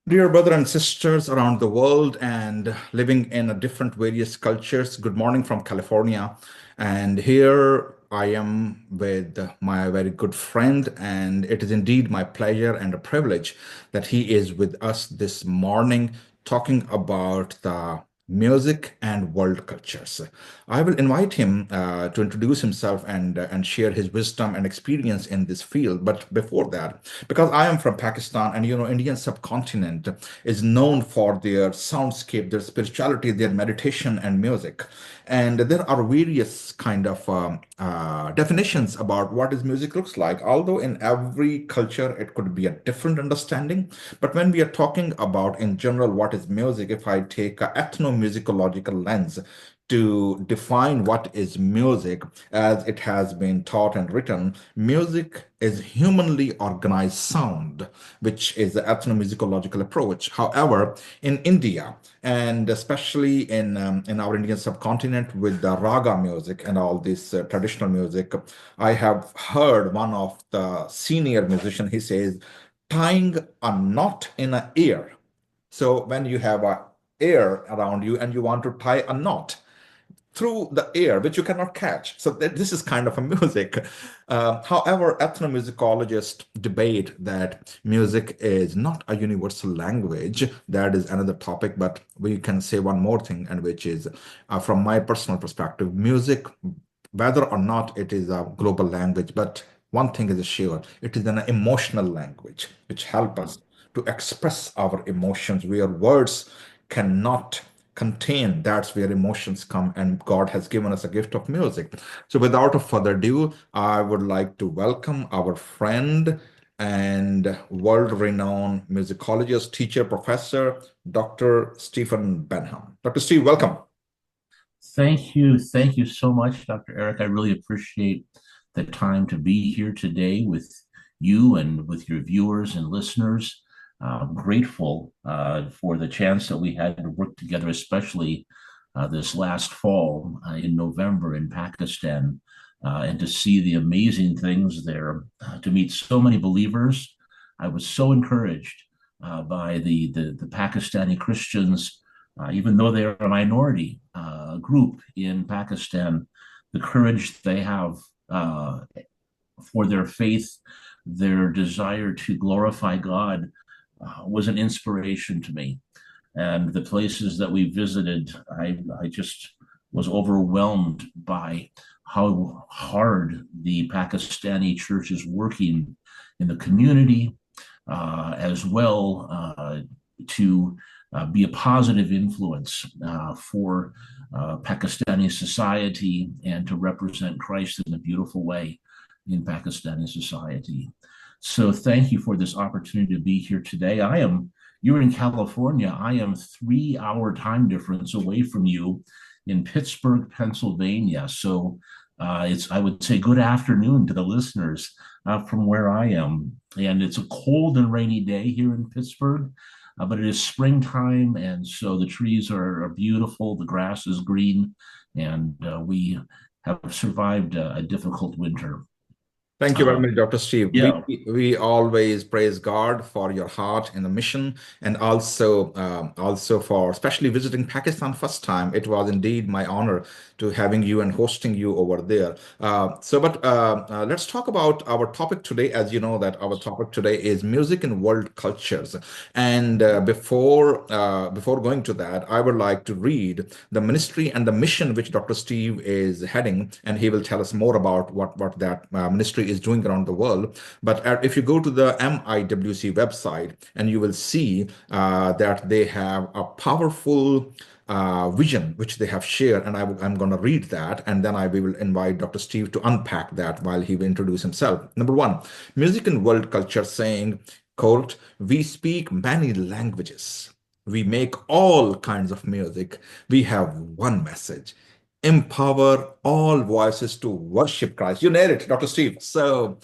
Dear brother and sisters around the world and living in a different various cultures, good morning from California. And here I am with my very good friend, and it is indeed my pleasure and a privilege that he is with us this morning talking about the music and world cultures. I will invite him to introduce himself and share his wisdom and experience in this field. But before that, because I am from Pakistan, and Indian subcontinent is known for their soundscape, their spirituality, their meditation and music. And there are various kind of definitions about what is music looks like. Although in every culture it could be a different understanding, but when we are talking about in general what is music, if I take a ethnomusicological lens to define what is music, as it has been taught and written, music is humanly organized sound, which is the ethnomusicological approach. However, in India, and especially in our Indian subcontinent with the raga music and all this traditional music, I have heard one of the senior musician, he says, tying a knot in an ear. So when you have a air around you and you want to tie a knot through the air, which you cannot catch. So this is kind of a music. However, ethnomusicologists debate that music is not a universal language. That is another topic, but we can say one more thing, and which is, from my personal perspective, music, whether or not it is a global language, but one thing is sure, it is an emotional language, which help us to express our emotions where words cannot contain. That's where emotions come, and God has given us a gift of music. So without a further ado, I would like to welcome our friend and world-renowned musicologist, teacher, professor, Dr. Stephen Benham. Dr. Steve, welcome. Thank you. Thank you so much, Dr. Eric. I really appreciate the time to be here today with you and with your viewers and listeners. I'm grateful for the chance that we had to work together, especially this last fall in November in Pakistan, and to see the amazing things there, to meet so many believers. I was so encouraged by the Pakistani Christians, even though they are a minority group in Pakistan, the courage they have for their faith, their desire to glorify God, was an inspiration to me. And the places that we visited, I just was overwhelmed by how hard the Pakistani church is working in the community, as well to be a positive influence for Pakistani society and to represent Christ in a beautiful way in Pakistani society. So thank you for this opportunity to be here today. You're in California. I am 3 hour time difference away from you in Pittsburgh, Pennsylvania. So I would say, good afternoon to the listeners from where I am. And it's a cold and rainy day here in Pittsburgh, but it is springtime. And so the trees are beautiful, the grass is green, and we have survived a difficult winter. Thank you very Uh, much, Dr. Steve. We yeah, we always praise God for your heart in the mission, and also for especially visiting Pakistan first time. It was indeed my honor to having you and hosting you over there. But let's talk about our topic today. As you know, that our topic today is music and world cultures. And before going to that, I would like to read the ministry and the mission which Dr. Steve is heading, and he will tell us more about what that ministry is doing around the world. But if you go to the MIWC website, and you will see that they have a powerful vision which they have shared, and I'm going to read that, and then I will invite Dr. Steve to unpack that while he will introduce himself. Number one, music and world culture, saying, quote, "We speak many languages. We make all kinds of music. We have one message: empower all voices to worship Christ." You nailed it, Dr. Steve. So,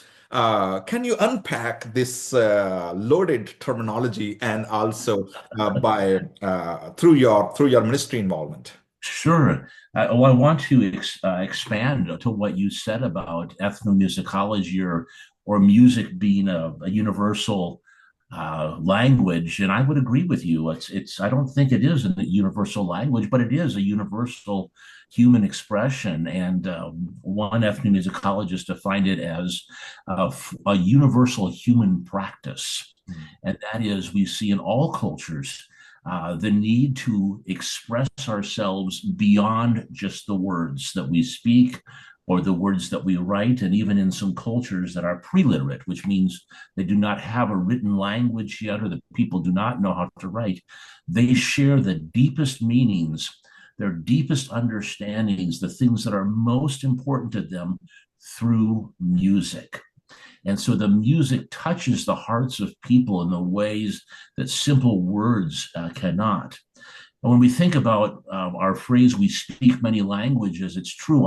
can you unpack this loaded terminology, and also by through your ministry involvement? sure. I want to expand to what you said about ethnomusicology or music being a universal language, and I would agree with you. It's. I don't think it is a universal language, but it is a universal human expression. And one ethnomusicologist defined it as a universal human practice, and that is we see in all cultures. The need to express ourselves beyond just the words that we speak or the words that we write, and even in some cultures that are pre-literate, which means they do not have a written language yet, or the people do not know how to write, they share the deepest meanings, their deepest understandings, the things that are most important to them through music. And so the music touches the hearts of people in the ways that simple words cannot. And when we think about our phrase, we speak many languages, it's true.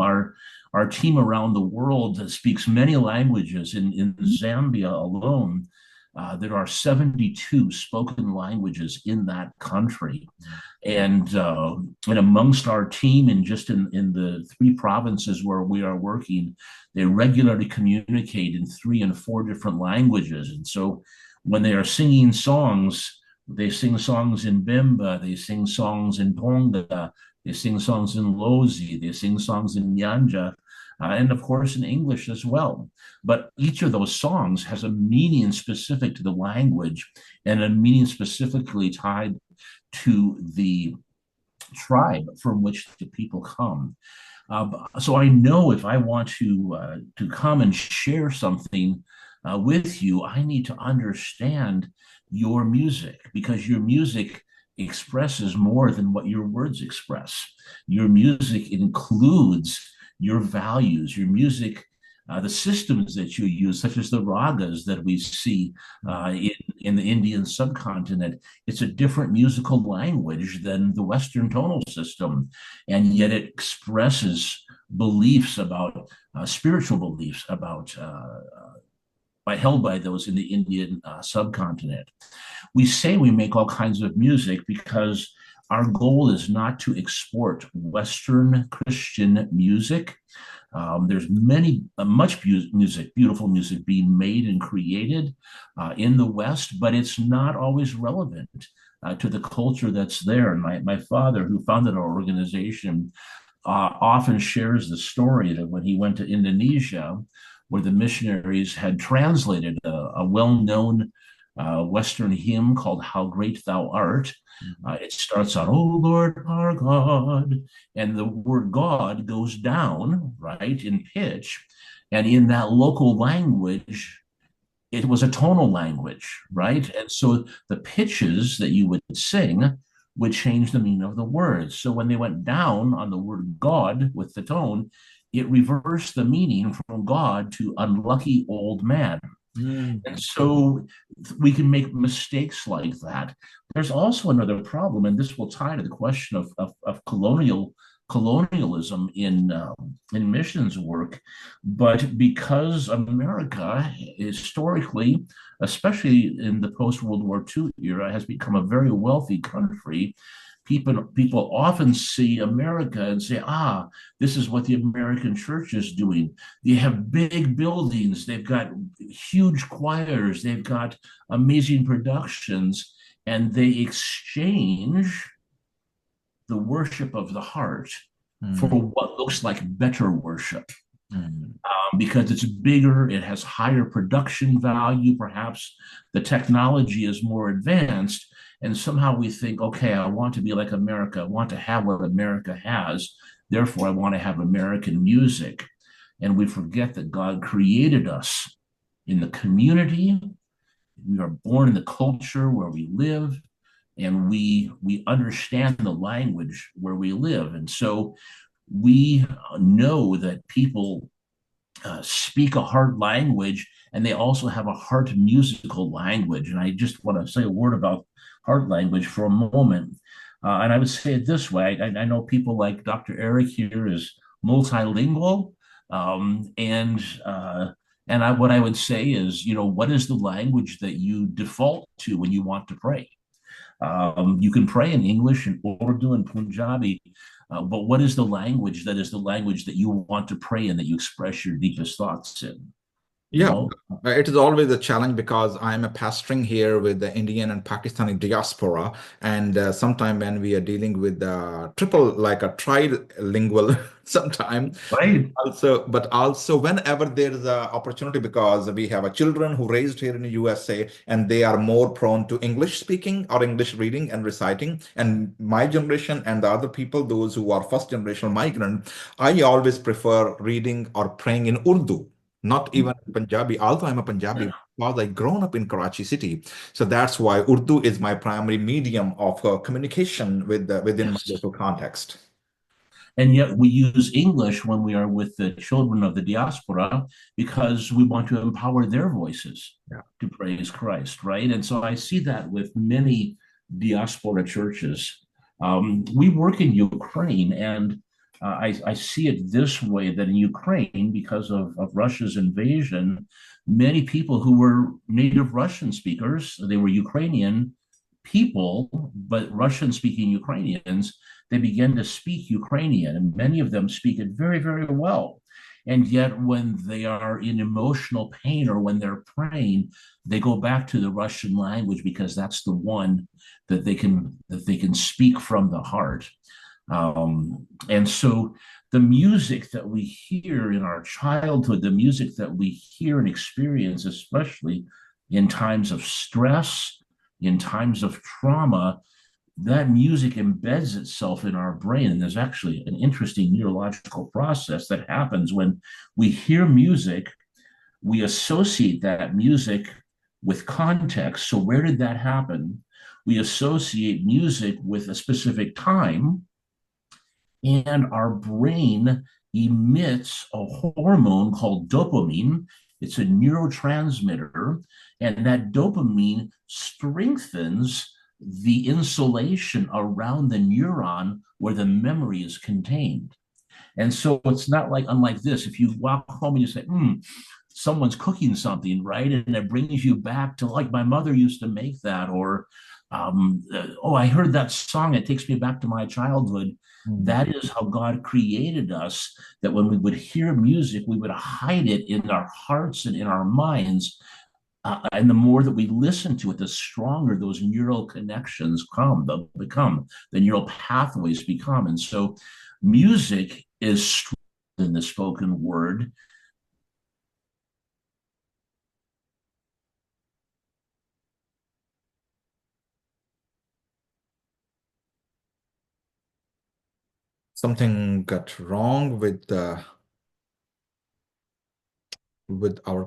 Our team around the world speaks many languages. In Zambia alone, there are 72 spoken languages in that country. And amongst our team, and just in the three provinces where we are working, they regularly communicate in 3 and 4 different languages. And so when they are singing songs, they sing songs in Bemba, they sing songs in Tonga, they sing songs in Lozi, they sing songs in Nyanja, and of course in English as well. But each of those songs has a meaning specific to the language and a meaning specifically tied to the tribe from which the people come. So I know if I want to come and share something with you, I need to understand your music, because your music expresses more than what your words express. Your music includes your values, your music, the systems that you use, such as the ragas that we see in the Indian subcontinent. It's a different musical language than the Western tonal system, and yet it expresses beliefs about spiritual beliefs about held by those in the Indian subcontinent. We say we make all kinds of music because our goal is not to export Western Christian music. There's much music, beautiful music being made and created in the West, but it's not always relevant to the culture that's there. And my father, who founded our organization, often shares the story that when he went to Indonesia, where the missionaries had translated a well-known Western hymn called How Great Thou Art. It starts out, Oh Lord our God, and the word God goes down, right, in pitch. And in that local language, it was a tonal language, right? And so the pitches that you would sing would change the meaning of the words. So when they went down on the word God with the tone, it reversed the meaning from God to unlucky old man. And so we can make mistakes like that. There's also another problem, and this will tie to the question of colonialism in missions work. But because America historically, especially in the post-World War II era, has become a very wealthy country, people often see America and say, this is what the American church is doing. They have big buildings, they've got huge choirs, they've got amazing productions, and they exchange the worship of the heart for what looks like better worship. Because it's bigger, it has higher production value, perhaps the technology is more advanced, and somehow we think, okay, I want to be like America, I want to have what America has, therefore I want to have American music. And we forget that God created us in the community. We are born in the culture where we live, and we understand the language where we live. And so we know that people speak a heart language, and they also have a heart musical language. And I just want to say a word about heart language for a moment. And I would say it this way. I know people like Dr. Eric here is multilingual. What I would say is, what is the language that you default to when you want to pray? You can pray in English and Urdu and Punjabi, but what is the language that you want to pray in, that you express your deepest thoughts in? you Yeah, know. it is always a challenge because I'm a pastoring here with the Indian and Pakistani diaspora, and sometime when we are dealing with the triple, like a trilingual, sometime Right. but also whenever there is a opportunity, because we have a children who raised here in the USA and they are more prone to English speaking or English reading and reciting, and my generation and the other people, those who are first generation migrant, I always prefer reading or praying in Urdu, not even Punjabi, although I'm a Punjabi because I grown up in Karachi city. So that's why Urdu is my primary medium of communication within my Yes. local context. And yet we use English when we are with the children of the diaspora because we want to empower their voices Yeah. to praise Christ, right? And so I see that with many diaspora churches. We work in Ukraine, and I see it this way that in Ukraine, because of Russia's invasion, many people who were native Russian speakers, they were Ukrainian people, but Russian speaking Ukrainians, they begin to speak Ukrainian, and many of them speak it very, very well. And yet, when they are in emotional pain or when they're praying, they go back to the Russian language because that's the one that they can speak from the heart. And so, the music that we hear in our childhood, the music that we hear and experience, especially in times of stress, in times of trauma, that music embeds itself in our brain. And there's actually an interesting neurological process that happens when we hear music, we associate that music with context. So, where did that happen? We associate music with a specific time, and our brain emits a hormone called dopamine. It's a neurotransmitter, and that dopamine strengthens the insulation around the neuron where the memory is contained. And so it's not like unlike this. If you walk home and you say, someone's cooking something, right? And it brings you back to like my mother used to make that, or oh, I heard that song. It takes me back to my childhood. Mm. That is how God created us, that when we would hear music, we would hide it in our hearts and in our minds. And the more that we listen to it, the stronger those neural connections become, the neural pathways become. And so music is stronger than the spoken word. Something got wrong with our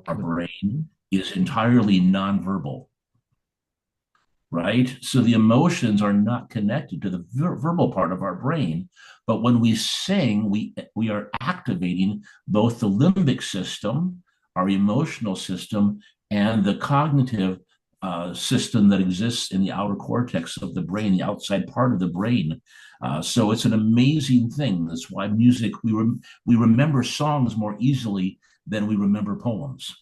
Our communication. brain is entirely nonverbal, right? So the emotions are not connected to the verbal part of our brain. But when we sing, we are activating both the limbic system, our emotional system, and the cognitive system that exists in the outer cortex of the brain, the outside part of the brain. So it's an amazing thing. That's why music, we remember songs more easily than we remember poems.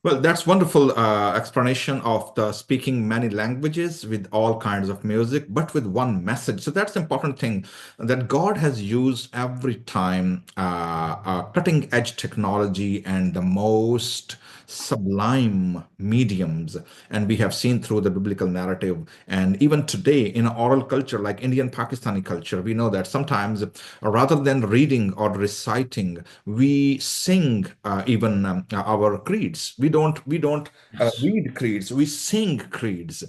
Well, that's wonderful explanation of the speaking many languages with all kinds of music, but with one message. So that's the important thing that God has used every time cutting edge technology and the most sublime mediums. And we have seen through the biblical narrative. And even today in oral culture, like Indian Pakistani culture, we know that sometimes rather than reading or reciting, we sing even our creeds. We don't Yes, read creeds. We sing creeds,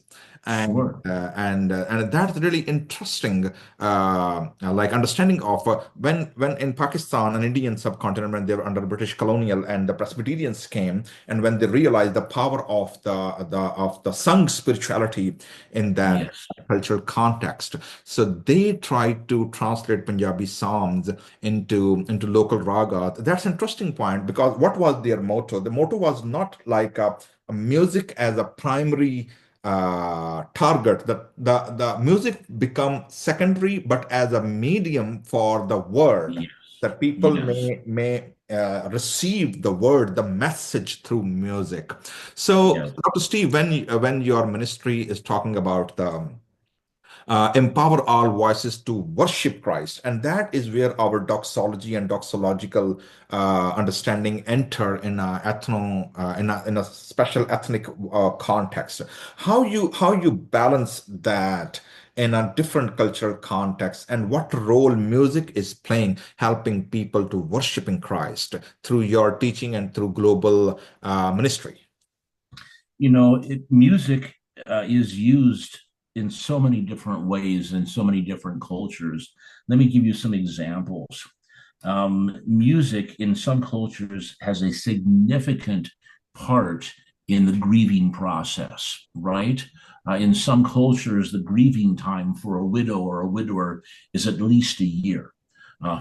and sure. and that's really interesting. Like understanding of when in Pakistan and Indian subcontinent, when they were under British colonial and the Presbyterians came, and when they realized the power of the sung spirituality in that Yes. cultural context, so they tried to translate Punjabi psalms into local raga. That's an interesting point because what was their motto? The motto was not like a music as a primary target. The music become secondary, but as a medium for the word Yes. that people Yes. may receive the word, the message through music. So, Yes. Dr. Steve, when your ministry is talking about empower all voices to worship Christ. And that is where our doxology and doxological understanding enter in a in a special ethnic context. How you balance that in a different cultural context, and what role music is playing helping people to worshiping Christ through your teaching and through global ministry. Music is used in so many different ways in so many different cultures. Let me give you some examples. Music in some cultures has a significant part in the grieving process, right? In some cultures, the grieving time for a widow or a widower is at least a year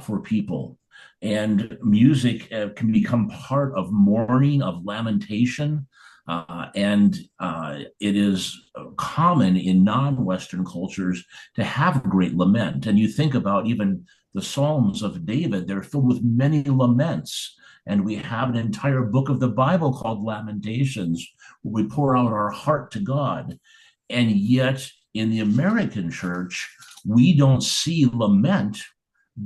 for people. And music can become part of mourning, of lamentation, and it is common in non-Western cultures to have great lament. And you think about even the Psalms of David, they're filled with many laments. And we have an entire book of the Bible called Lamentations, where we pour out our heart to God. And yet, in the American church, we don't see lament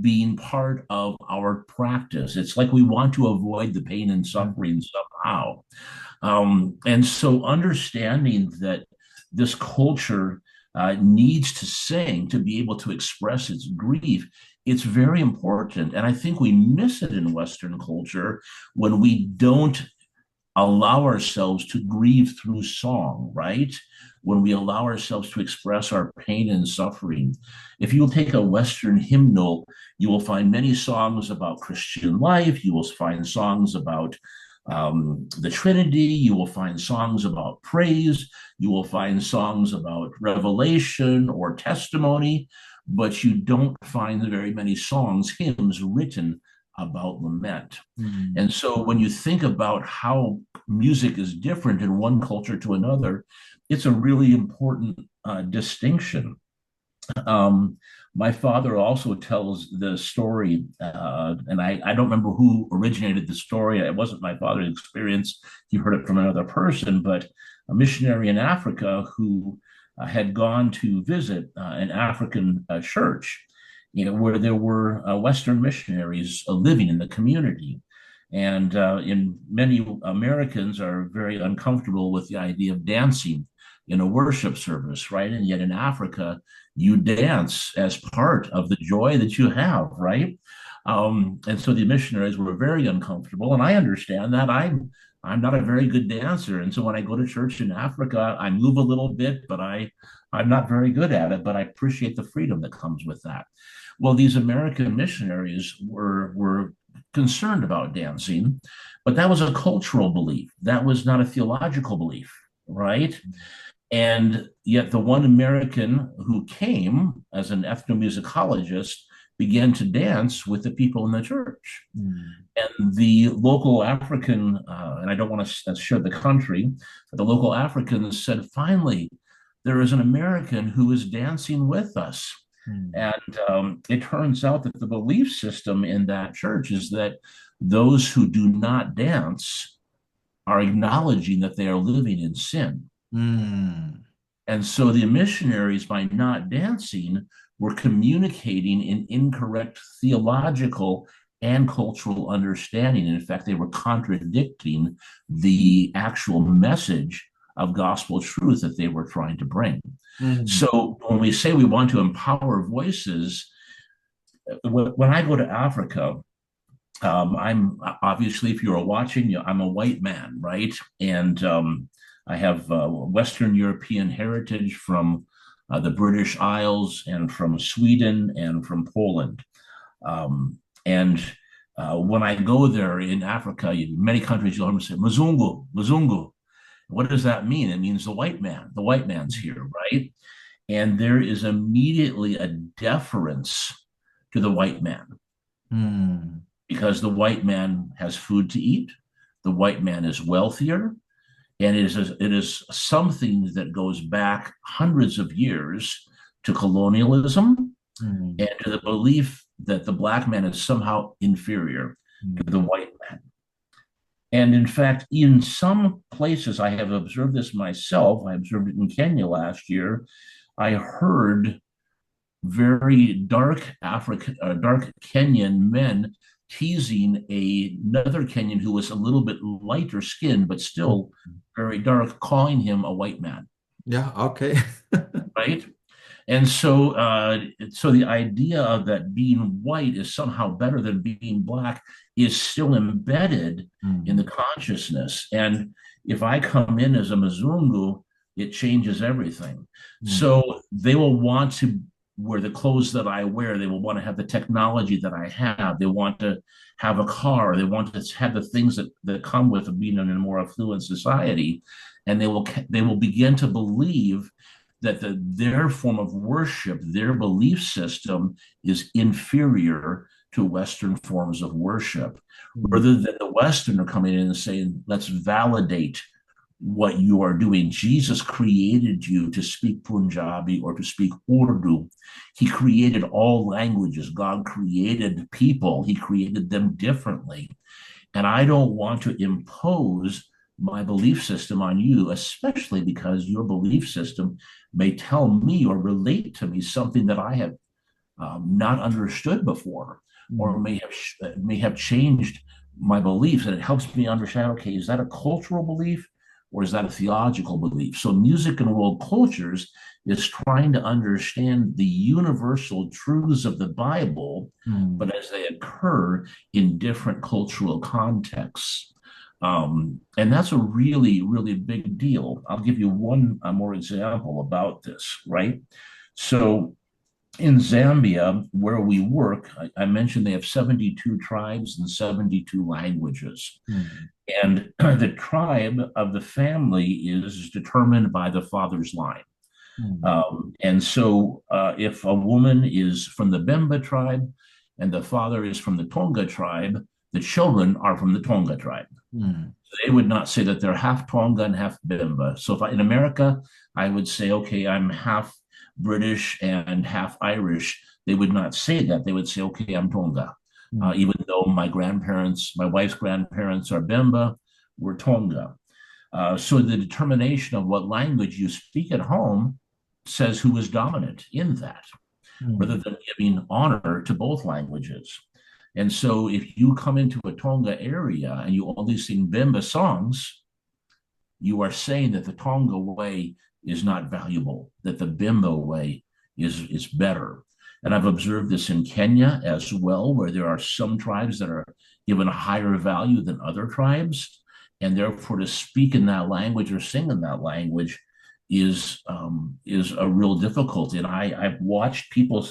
being part of our practice. It's like we want to avoid the pain and suffering somehow. And so understanding that this culture needs to sing to be able to express its grief, it's very important. And I think we miss it in Western culture when we don't allow ourselves to grieve through song, right? When we allow ourselves to express our pain and suffering. If you'll take a Western hymnal, you will find many songs about Christian life. You will find songs about the Trinity. You will find songs about praise. You will find songs about revelation or testimony, but you don't find very many songs, hymns written about lament. Mm. And so when you think about how music is different in one culture to another, it's a really important distinction. My father also tells the story, and I don't remember who originated the story. It wasn't my father's experience. He heard it from another person, but a missionary in Africa who had gone to visit an African church, where there were Western missionaries living in the community. And in many Americans are very uncomfortable with the idea of dancing in a worship service, right? And yet in Africa, you dance as part of the joy that you have, right? And so the missionaries were very uncomfortable, and I understand that. I'm not a very good dancer, and so when I go to church in Africa, I move a little bit, but I'm not very good at it. But I appreciate the freedom that comes with that. Well, these American missionaries were concerned about dancing, but that was a cultural belief. That was not a theological belief, right? And yet, the one American who came as an ethnomusicologist began to dance with the people in the church. Mm. And the local African, and I don't want to share the country, but the local Africans said, finally, there is an American who is dancing with us. Mm. And it turns out that the belief system in that church is that those who do not dance are acknowledging that they are living in sin. Mm. And so the missionaries, by not dancing, were communicating an incorrect theological and cultural understanding. In fact, they were contradicting the actual message of gospel truth that they were trying to bring. Mm. So when we say we want to empower voices, when I go to Africa, I'm obviously, if you're watching, I'm a white man, right? And I have Western European heritage from the British Isles and from Sweden and from Poland. And when I go there in Africa, many countries, you'll hear me say, Mzungu, Mzungu. What does that mean? It means the white man. The white man's here, right? And there is immediately a deference to the white man. Mm. Because the white man has food to eat, the white man is wealthier, and it is something that goes back hundreds of years to colonialism and to the belief that the black man is somehow inferior to the white man. And in fact, in some places, I have observed this myself. I observed it in Kenya last year. I heard very dark dark Kenyan men teasing another Kenyan who was a little bit lighter skinned, but still very dark, calling him a white man, Yeah, okay. right? And so the idea of that being white is somehow better than being black is still embedded in the Mm, consciousness. And if I come in as a Mzungu, it changes everything. mm, So they will want to wear the clothes that I wear. They will want to have the technology that I have. They want to have a car. They want to have the things that come with being in a more affluent society. And they will begin to believe that their form of worship, their belief system is inferior to Western forms of worship, mm, rather than the Westerner coming in and saying, let's validate what you are doing. Jesus created you to speak Punjabi or to speak Urdu. He created all languages. God created people, He created them differently. And I don't want to impose my belief system on you, especially because your belief system may tell me or relate to me something that I have not understood before, or mm, may have changed my beliefs, and it helps me understand. Okay, is that a cultural belief, or is that a theological belief? So, music and world cultures is trying to understand the universal truths of the Bible, mm. but as they occur in different cultural contexts. And that's a really, really big deal. I'll give you one more example about this, right? So, in Zambia, where we work, I mentioned they have 72 tribes and 72 languages. Mm, And the tribe of the family is determined by the father's line. mm, And so, if a woman is from the Bemba tribe and the father is from the Tonga tribe, the children are from the Tonga tribe. mm, They would not say that they're half Tonga and half Bimba. So if in America, I would say, okay, I'm half British and half Irish. They would not say that. They would say, okay, I'm Tonga. mm. Even though my wife's grandparents are Bimba, we're Tonga. So the determination of what language you speak at home says who is dominant in that, rather Mm. than giving honor to both languages. And so if you come into a Tonga area and you only sing Bemba songs, you are saying that the Tonga way is not valuable, that the Bemba way is better. And I've observed this in Kenya as well, where there are some tribes that are given a higher value than other tribes. And therefore, to speak in that language or sing in that language is a real difficulty. And I've watched people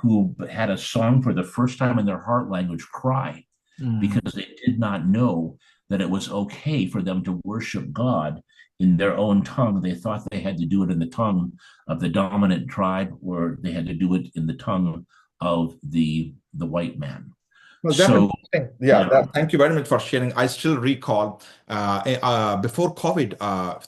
who had a song for the first time in their heart language cry Mm. because they did not know that it was okay for them to worship God in their own tongue. They thought they had to do it in the tongue of the dominant tribe, or they had to do it in the tongue of the white man. Well, that's So, interesting. Yeah, yeah, thank you very much for sharing. I still recall before COVID,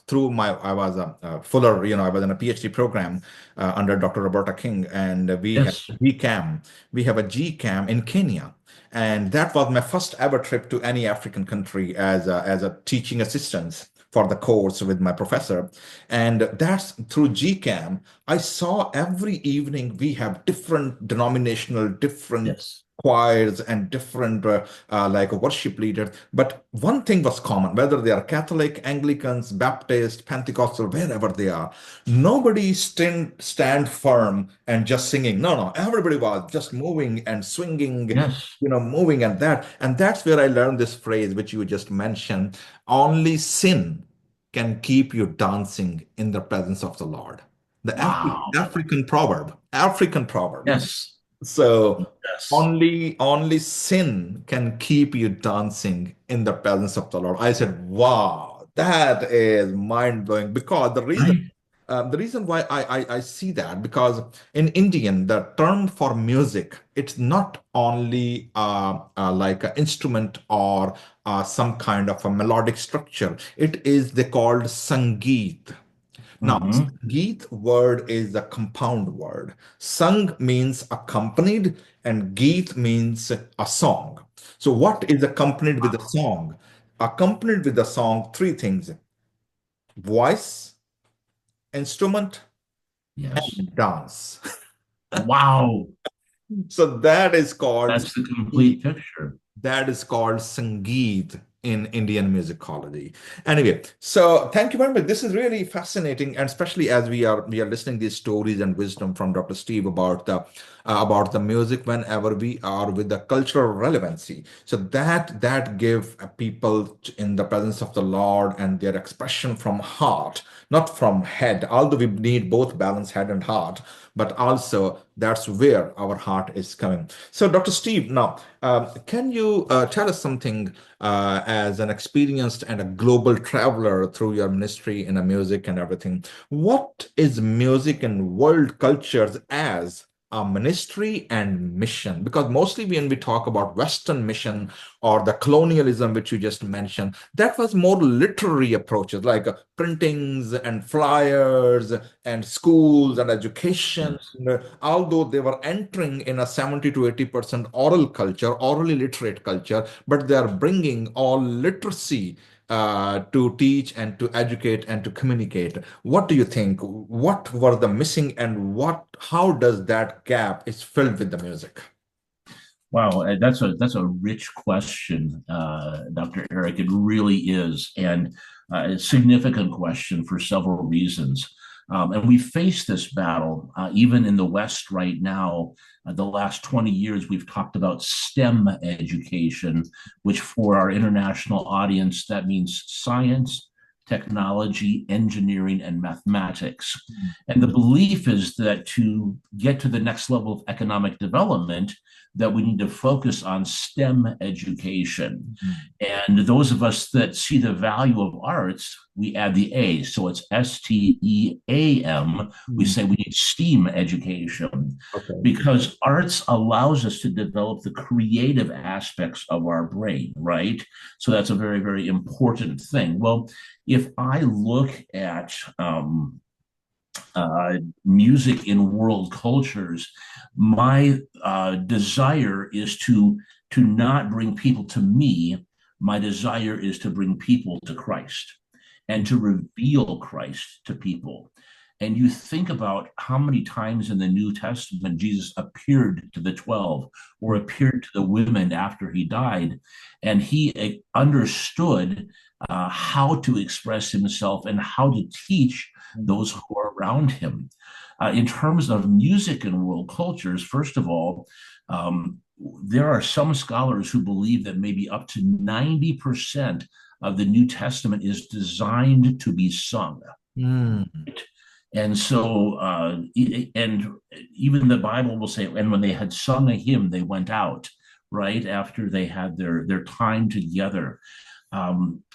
through I was a Fuller, I was in a PhD program under Dr. Roberta King, and we have yes, GCAM. We have a GCAM in Kenya. And that was my first ever trip to any African country as a teaching assistant for the course with my professor. And that's through GCAM. I saw every evening we have different denominational, different yes, choirs and different like worship leaders. But one thing was common, whether they are Catholic, Anglicans, Baptist, Pentecostal, wherever they are, nobody stand firm and just singing. No, no, everybody was just moving and swinging, yes. moving and that. And that's where I learned this phrase, which you just mentioned, only sin can keep you dancing in the presence of the Lord. The Wow. African proverb. Yes, So yes. only sin can keep you dancing in the presence of the Lord. I said, wow, that is mind blowing. Because Right. the reason why I see that, because in Indian the term for music, it's not only like an instrument or some kind of a melodic structure. It is they called sangeet. Now, Mm-hmm. Geet word is a compound word. Sung means accompanied, and Geet means a song. So, what is accompanied with a song? Accompanied with a song, three things: voice, instrument, Yes. and dance. Wow, So that is called that's the complete picture. Sangeet in Indian musicology. Anyway, so thank you very much. This is really fascinating, and especially as we are listening these stories and wisdom from Dr. Steve about the music whenever we are with the cultural relevancy. So that give people in the presence of the Lord and their expression from heart, not from head. Although we need both balance head and heart, but also that's where our heart is coming. So, Dr. Steve, now, can you tell us something as an experienced and a global traveler through your ministry in the music and everything? What is music and world cultures as a ministry and mission? Because mostly when we talk about Western mission or the colonialism, which you just mentioned, that was more literary approaches like printings and flyers and schools and education, Yes. although they were entering in a 70 to 80% oral culture, orally literate culture, but they are bringing all literacy to teach and to educate and to communicate. What do you think? What were the missing and how does that gap is filled with the music? Wow, that's a rich question, Dr. Eric. It really is, and a significant question for several reasons. And we face this battle even in the West right now. The last 20 years, we've talked about STEM education, which for our international audience, that means science, technology, engineering, and mathematics. And the belief is that to get to the next level of economic development, that we need to focus on STEM education. And those of us that see the value of arts, we add the A. So it's STEAM. We Mm. say we need STEAM education Okay. because arts allows us to develop the creative aspects of our brain, right? So that's a very, very important thing. Well, if I look at music in world cultures, my desire is to not bring people to me. My desire is to bring people to Christ and to reveal Christ to people. And you think about how many times in the New Testament Jesus appeared to the 12 or appeared to the women after he died, and he understood how to express himself and how to teach those who are around him. In terms of music and world cultures, first of all, there are some scholars who believe that maybe up to 90% of the New Testament is designed to be sung. Mm. And so, and even the Bible will say, and when they had sung a hymn, they went out, right? After they had their time together.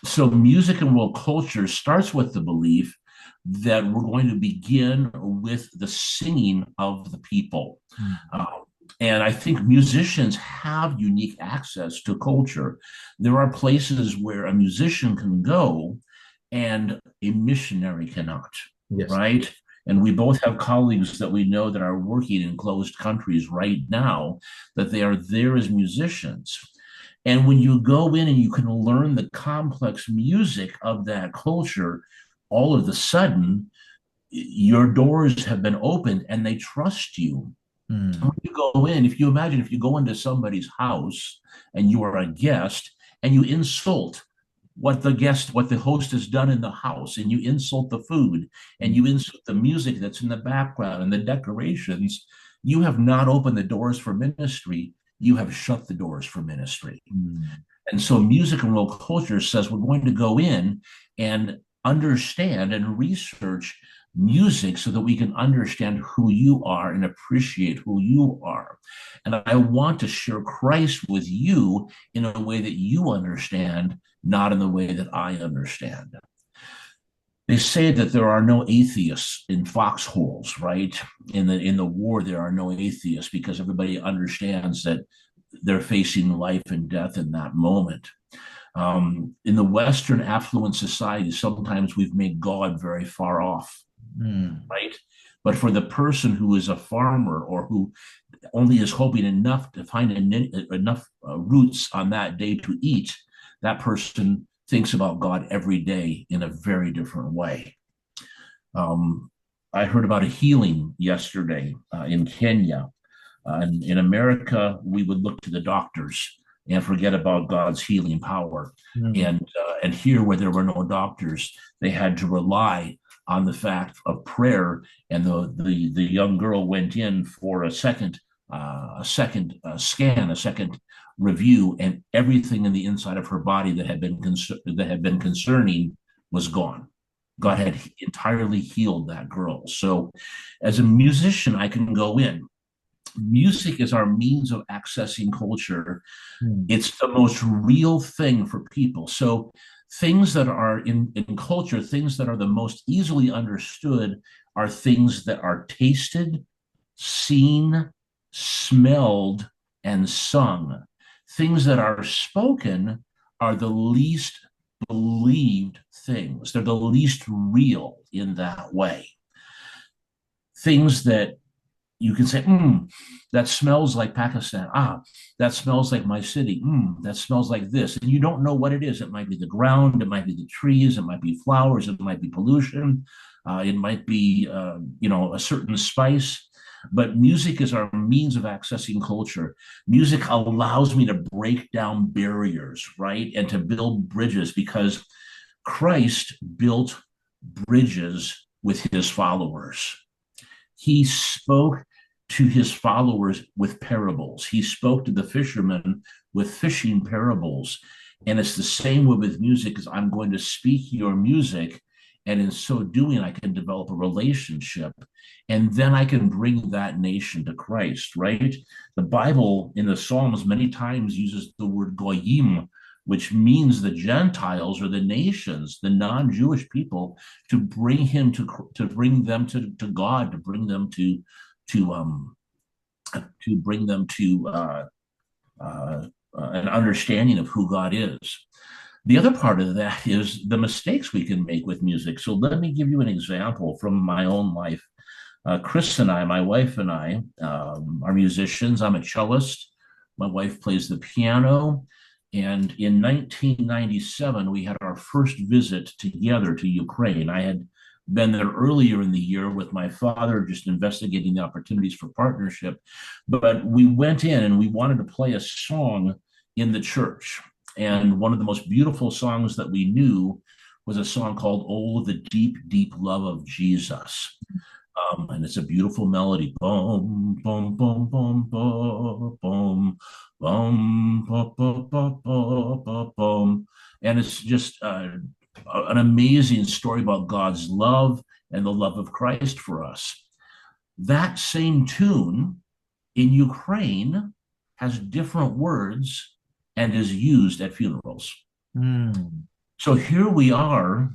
So music and world culture starts with the belief that we're going to begin with the singing of the people. Mm. Uh, and I think musicians have unique access to culture. There are places where a musician can go and a missionary cannot, Yes. right? And we both have colleagues that we know that are working in closed countries right now, that they are there as musicians. And when you go in and you can learn the complex music of that culture, all of a sudden, your doors have been opened and they trust you. When Mm. you go in, if you imagine if you go into somebody's house and you are a guest and you insult what the host has done in the house, and you insult the food and Mm. you insult the music that's in the background and the decorations, you have not opened the doors for ministry. You have shut the doors for ministry. Mm. And so music and world culture says we're going to go in and understand and research music so that we can understand who you are and appreciate who you are. And I want to share Christ with you in a way that you understand, not in the way that I understand. They say that there are no atheists in foxholes, right? In the war, there are no atheists because everybody understands that they're facing life and death in that moment. In the Western affluent society, sometimes we've made God very far off, Mm. right? But for the person who is a farmer or who only is hoping enough to find enough roots on that day to eat, that person thinks about God every day in a very different way. Um, I heard about a healing yesterday in Kenya. And in America, we would look to the doctors and forget about God's healing power. Mm. And here, where there were no doctors, they had to rely on the fact of prayer. And the young girl went in for a second scan, a second review, and everything in the inside of her body that had been concerning was gone. God had entirely healed that girl. So, as a musician, I can go in. Music is our means of accessing culture. Mm. It's the most real thing for people. So, things that are in culture, things that are the most easily understood, are things that are tasted, seen, smelled, and sung. Things that are spoken are the least believed things. They're the least real in that way. Things that you can say, that smells like Pakistan. That smells like my city. That smells like this. And you don't know what it is. It might be the ground. It might be the trees. It might be flowers. It might be pollution. It might be, a certain spice. But music is our means of accessing culture. Music allows me to break down barriers, right? And to build bridges, because Christ built bridges with his followers. He spoke to his followers with parables. He spoke to the fishermen with fishing parables. And it's the same way with music, as I'm going to speak your music. And in so doing, I can develop a relationship. And then I can bring that nation to Christ, right? The Bible in the Psalms many times uses the word goyim, which means the Gentiles or the nations, the non-Jewish people, to bring bring them to God, to bring them to an understanding of who God is. The other part of that is the mistakes we can make with music. So let me give you an example from my own life. Chris and I, my wife and I, are musicians. I'm a cellist. My wife plays the piano. And in 1997, we had our first visit together to Ukraine. I had been there earlier in the year with my father, just investigating the opportunities for partnership. But we went in and we wanted to play a song in the church. And one of the most beautiful songs that we knew was a song called "Oh, the Deep, Deep Love of Jesus." And it's a beautiful melody. Boom, boom, boom, boom, boom, boom, boom, boom, boom, boom, boom, boom. And it's just an amazing story about God's love and the love of Christ for us. That same tune in Ukraine has different words and is used at funerals. Mm. So here we are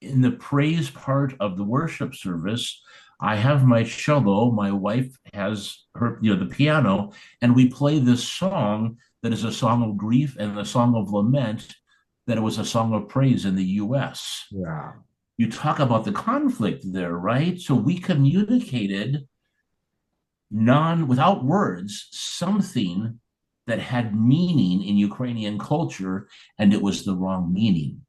in the praise part of the worship service. I have my cello, my wife has her, the piano, and we play this song that is a song of grief and a song of lament, that it was a song of praise in the US. Yeah. You talk about the conflict there, right? So we communicated without words something that had meaning in Ukrainian culture, and it was the wrong meaning.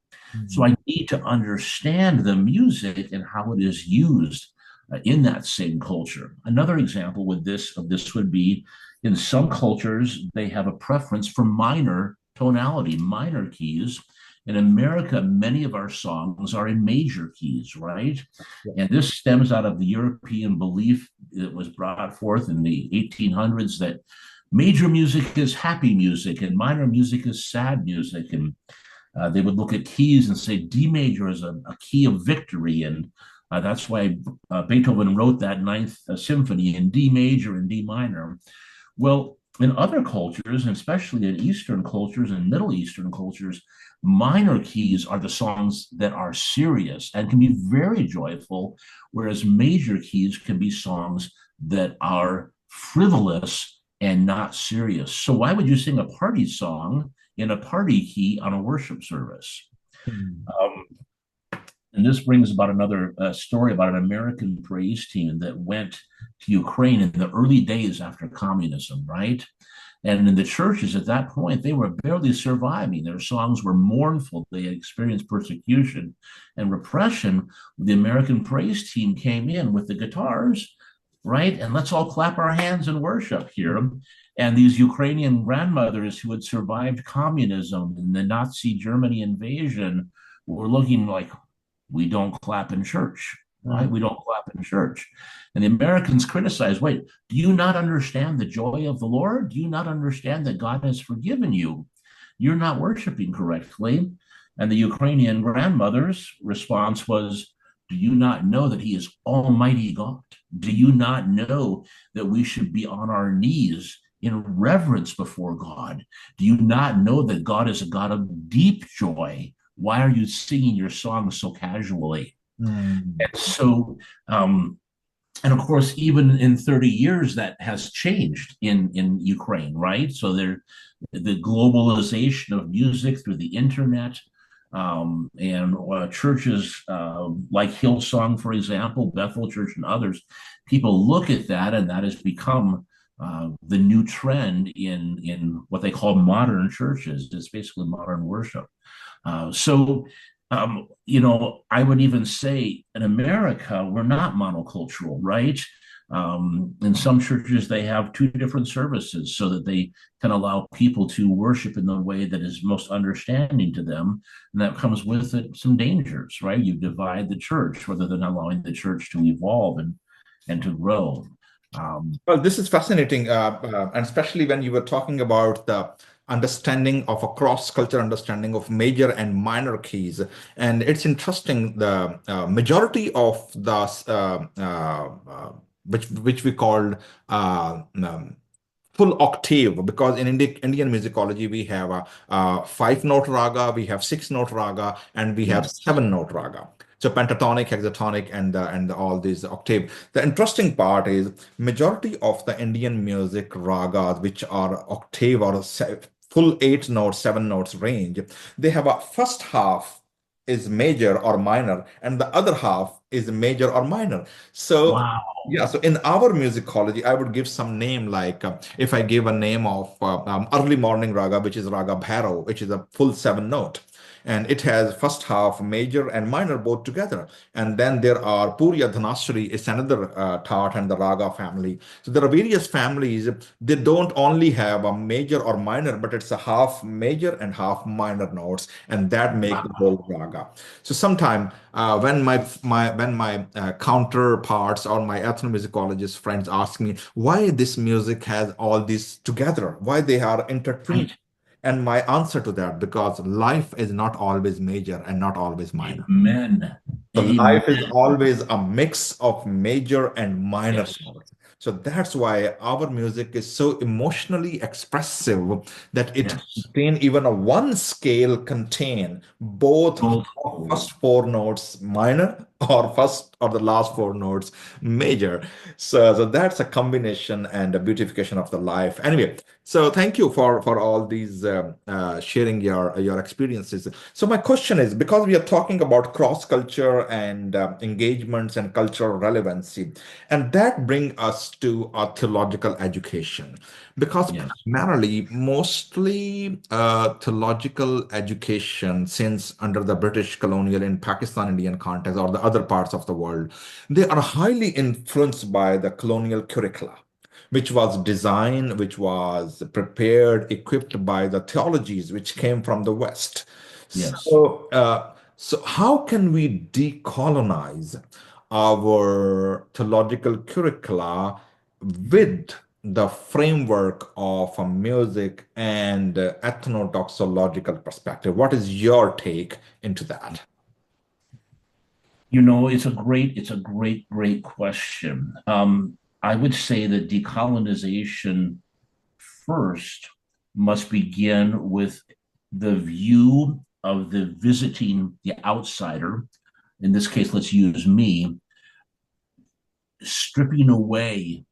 So Mm. I need to understand the music and how it is used in that same culture. Another example of this would be, in some cultures, they have a preference for minor tonality, minor keys. In America, many of our songs are in major keys, right? Yeah. And this stems out of the European belief that was brought forth in the 1800s, that major music is happy music and minor music is sad music. And they would look at keys and say D major is a key of victory. And that's why Beethoven wrote that Ninth Symphony in D major and D minor. Well, in other cultures, and especially in Eastern cultures and Middle Eastern cultures, minor keys are the songs that are serious and can be very joyful, whereas major keys can be songs that are frivolous and not serious. So why would you sing a party song in a party key on a worship service? Mm. Um, And this brings about another story about an American praise team that went to Ukraine in the early days after communism, right? And in the churches at that point, they were barely surviving. Their songs were mournful. They had experienced persecution and repression. The American praise team came in with the guitars, right? And let's all clap our hands and worship here. And these Ukrainian grandmothers who had survived communism and the Nazi Germany invasion were looking like, we don't clap in church, right? We don't clap in church. And the Americans criticized, wait, do you not understand the joy of the Lord? Do you not understand that God has forgiven you? You're not worshiping correctly. And the Ukrainian grandmother's response was, do you not know that he is Almighty God? Do you not know that we should be on our knees in reverence before God? Do you not know that God is a God of deep joy? Why are you singing your songs so casually? Mm. And so, and of course, even in 30 years, that has changed in Ukraine, right? So the globalization of music through the internet, and churches like Hillsong, for example, Bethel Church, and others, people look at that, and that has become the new trend in what they call modern churches. It's basically modern worship. I would even say in America, we're not monocultural, right? In some churches, they have two different services so that they can allow people to worship in the way that is most understanding to them. And that comes with it some dangers, right? You divide the church rather than allowing the church to evolve and to grow. Well, this is fascinating, and especially when you were talking about the understanding of a cross-culture understanding of major and minor keys. And it's interesting, the majority of the which we called full octave, because in Indian musicology we have a five-note raga, we have six-note raga, and we have Yes. seven-note raga. So pentatonic, hexatonic, and all these octave. The interesting part is majority of the Indian music ragas, which are octave or full eight notes, seven notes range, they have a first half is major or minor, and the other half is major or minor. So Wow. yeah, so in our musicology, I would give some name like if I give a name of early morning raga, which is raga Bhairav, which is a full seven note. And it has first half major and minor both together. And then there are Purya Dhanasri is another thought and the raga family. So there are various families. They don't only have a major or minor, but it's a half major and half minor notes, and that make the Wow. whole raga. So sometime when my counterparts or my ethnomusicologist friends ask me why this music has all these together, why they are intertwined, Right. and my answer to that, because life is not always major and not always minor. Amen. So Amen. life is always a mix of major and minor Yes. notes. So that's why our music is so emotionally expressive that it Yes. contain even a one scale contain both Oh, first four notes minor or first or the last four notes major. So that's a combination and a beautification of the life. Anyway, so thank you for all these sharing your experiences. So my question is, because we are talking about cross culture and engagements and cultural relevancy, and that brings us to our theological education, because yes. primarily, mostly theological education, since under the British colonial in Pakistan Indian context or the other parts of the world, they are highly influenced by the colonial curricula, which was designed, which was prepared, equipped by the theologies which came from the West. Yes. So how can we decolonize our theological curricula with the framework of a music and ethnodoxological perspective? What is your take into that? Great question. I would say that decolonization first must begin with the view of the outsider. In this case, let's use me, stripping away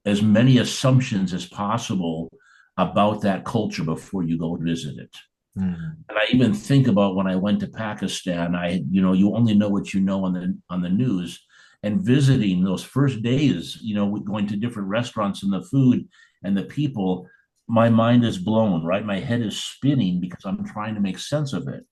as many assumptions as possible about that culture before you go visit it. Mm. And I even think about when I went to Pakistan, you only know what you know on the news, and visiting those first days, going to different restaurants and the food and the people, my mind is blown, right? My head is spinning because I'm trying to make sense of it.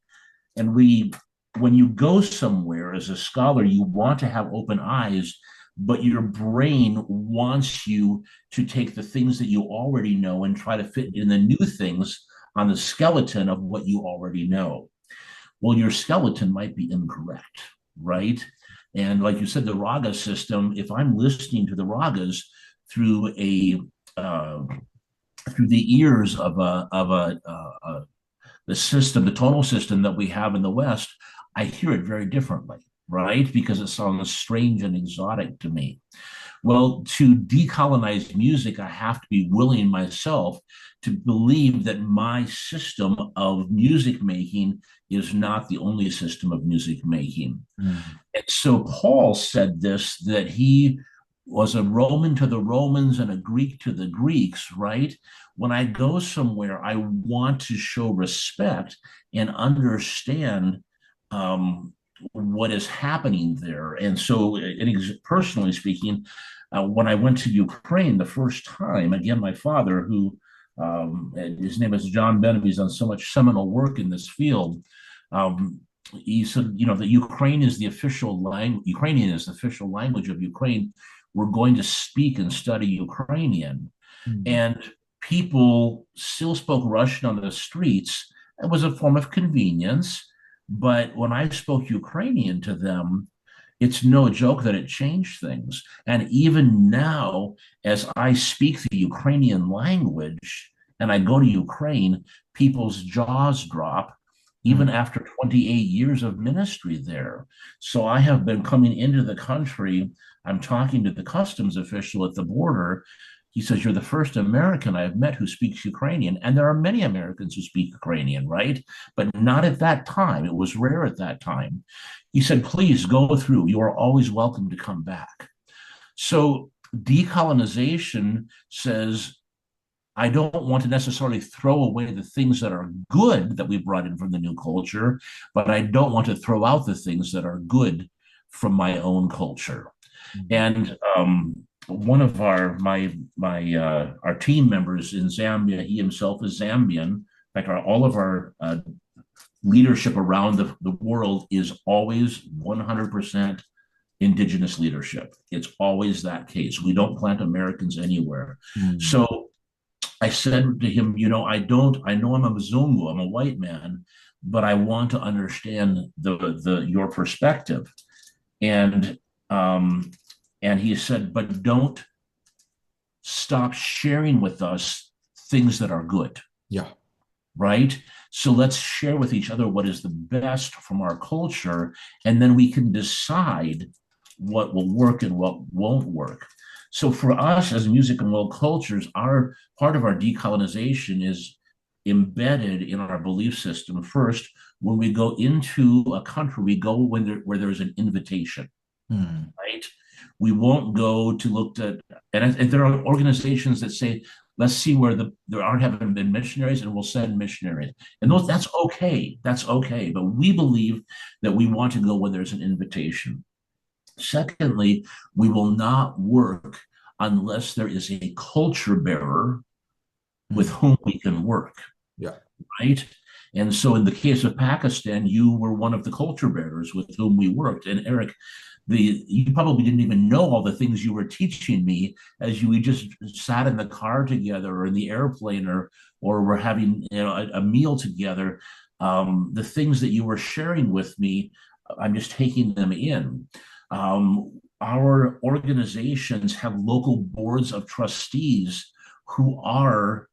And when you go somewhere as a scholar, you want to have open eyes, but your brain wants you to take the things that you already know and try to fit in the new things on the skeleton of what you already know. Well, your skeleton might be incorrect, right? And like you said, the raga system, if I'm listening to the ragas through a uh, through the ears of the system, the tonal system that we have in the West, I hear it very differently, right? Because it sounds strange and exotic to me. Well, to decolonize music, I have to be willing myself to believe that my system of music making is not the only system of music making. Mm. And so Paul said this, that he was a Roman to the Romans and a Greek to the Greeks, right? When I go somewhere, I want to show respect and understand what is happening there. And so, personally speaking, when I went to Ukraine the first time, again, my father, who his name is John Benham, he's done so much seminal work in this field. He said, that Ukraine is the official language. Ukrainian is the official language of Ukraine. We're going to speak and study Ukrainian, Mm. and people still spoke Russian on the streets. It was a form of convenience, but when I spoke Ukrainian to them, it's no joke that it changed things. And even now, as I speak the Ukrainian language and I go to Ukraine, people's jaws drop even Mm. after 28 years of ministry there. So I have been coming into the country. I'm talking to the customs official at the border. He says, "You're the first American I've met who speaks Ukrainian." And there are many Americans who speak Ukrainian, right? But not at that time. It was rare at that time. He said, "Please go through. You are always welcome to come back." So decolonization says, I don't want to necessarily throw away the things that are good that we brought in from the new culture, but I don't want to throw out the things that are good from my own culture. Mm. And one of our team members in Zambia, he himself is Zambian. In fact, all of our leadership around the world is always 100% indigenous leadership. It's always that case. We don't plant Americans anywhere. Mm. So I said to him, I know I'm a Mzungu, I'm a white man, but I want to understand your perspective. And um, and he said, but don't stop sharing with us things that are good, Yeah. right? So let's share with each other what is the best from our culture, and then we can decide what will work and what won't work. So for us as music and world cultures, our part of our decolonization is embedded in our belief system. First, when we go into a country, we go where there's an invitation, Mm. right? We won't go to look at, and there are organizations that say, let's see where there aren't haven't been missionaries and we'll send missionaries. And Mm. that's okay. That's okay. But we believe that we want to go when there's an invitation. Secondly, we will not work unless there is a culture bearer with Mm. whom we can work, Yeah. right? And so in the case of Pakistan, you were one of the culture bearers with whom we worked. And Eric, you probably didn't even know all the things you were teaching me as we just sat in the car together or in the airplane or were having a meal together. The things that you were sharing with me, I'm just taking them in. Our organizations have local boards of trustees who are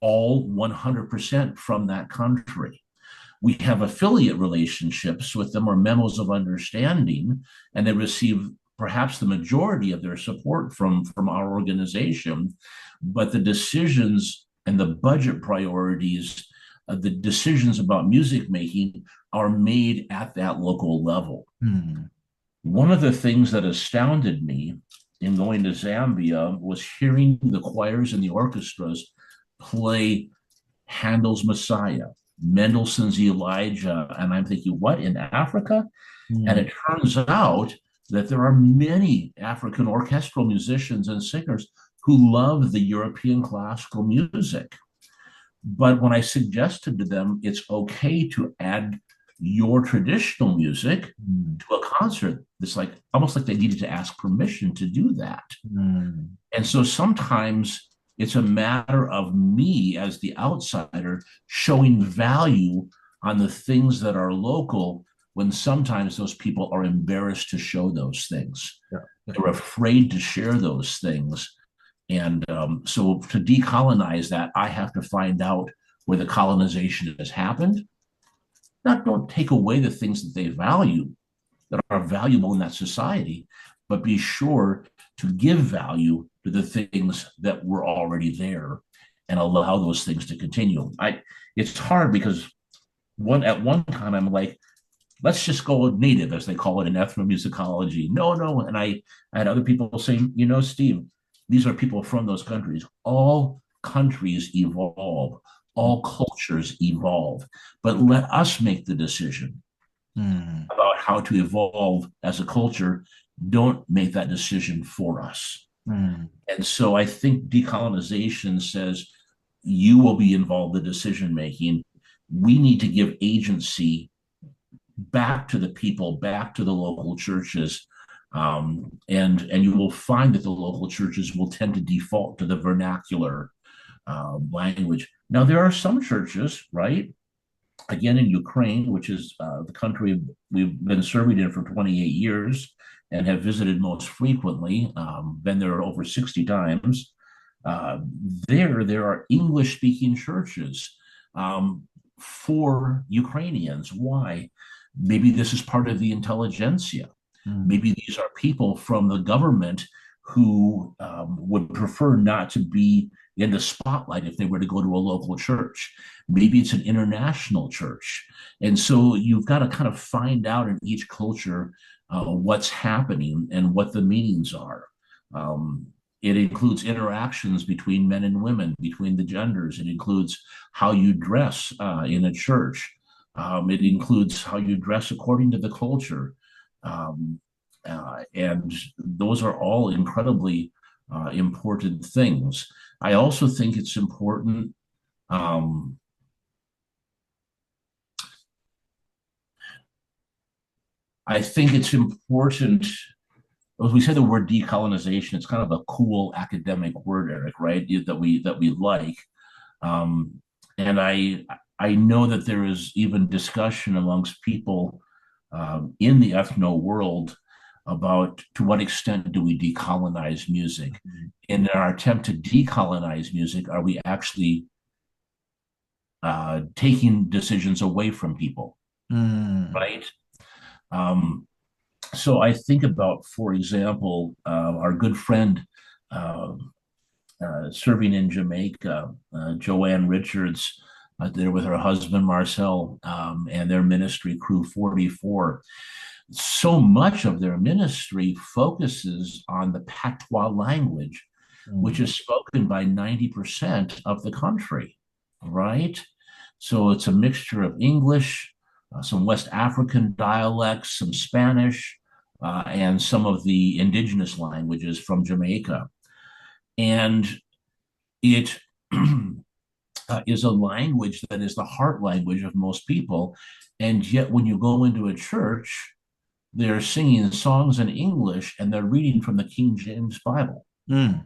all 100% from that country. We have affiliate relationships with them or memos of understanding, and they receive perhaps the majority of their support from our organization. But the decisions and the budget priorities, the decisions about music making are made at that local level. Mm. One of the things that astounded me in going to Zambia was hearing the choirs and the orchestras play Handel's Messiah, Mendelssohn's Elijah. And I'm thinking, what, in Africa? And mm, it turns out that there are many African orchestral musicians and singers who love the European classical music. But when I suggested to them it's okay to add your traditional music mm, to a concert, it's like almost like they needed to ask permission to do that. mm, And so sometimes it's a matter of me as the outsider showing value on the things that are local when sometimes those people are embarrassed to show those things. yeah, yeah. They're afraid to share those things. And so to decolonize that, I have to find out where the colonization has happened. Not don't take away the things that they value, that are valuable in that society, but be sure to give value to the things that were already there and allow those things to continue. It's hard because at one time I'm like, let's just go native, as they call it in ethnomusicology. No, no. And I had other people saying, Steve, these are people from those countries. All countries evolve, all cultures evolve, but let us make the decision Mm, about how to evolve as a culture. Don't make that decision for us. mm, And so I think decolonization says you will be involved in decision making. We need to give agency back to the people, back to the local churches. And you will find that the local churches will tend to default to the vernacular language. Now, there are some churches, right? Again, in Ukraine, which is the country we've been serving in for 28 years and have visited most frequently, been there over 60 times. Uh, there are English speaking churches for Ukrainians. Why? Maybe this is part of the intelligentsia. mm, Maybe these are people from the government who would prefer not to be in the spotlight if they were to go to a local church. Maybe it's an international church. And so you've got to kind of find out in each culture what's happening and what the meanings are. Um, it includes interactions between men and women, between the genders. It includes how you dress in a church. It includes how you dress according to the culture. Um, and those are all incredibly important things. I also think it's important. Um, I think it's important. As we say the word decolonization, it's kind of a cool academic word, Eric, right? That we like. Um, and I know that there is even discussion amongst people in the ethno world about to what extent do we decolonize music. In our attempt to decolonize music, are we actually taking decisions away from people, mm, right? Um, so I think about, for example, our good friend uh, serving in Jamaica, Joanne Richards, there with her husband Marcel and their ministry Crew 44. So much of their ministry focuses on the patois language, which mm, is spoken by 90% of the country, right? So it's a mixture of English, some West African dialects, some Spanish, and some of the indigenous languages from Jamaica. And it is a language that is the heart language of most people. And yet, when you go into a church, they're singing songs in English and they're reading from the King James Bible, mm.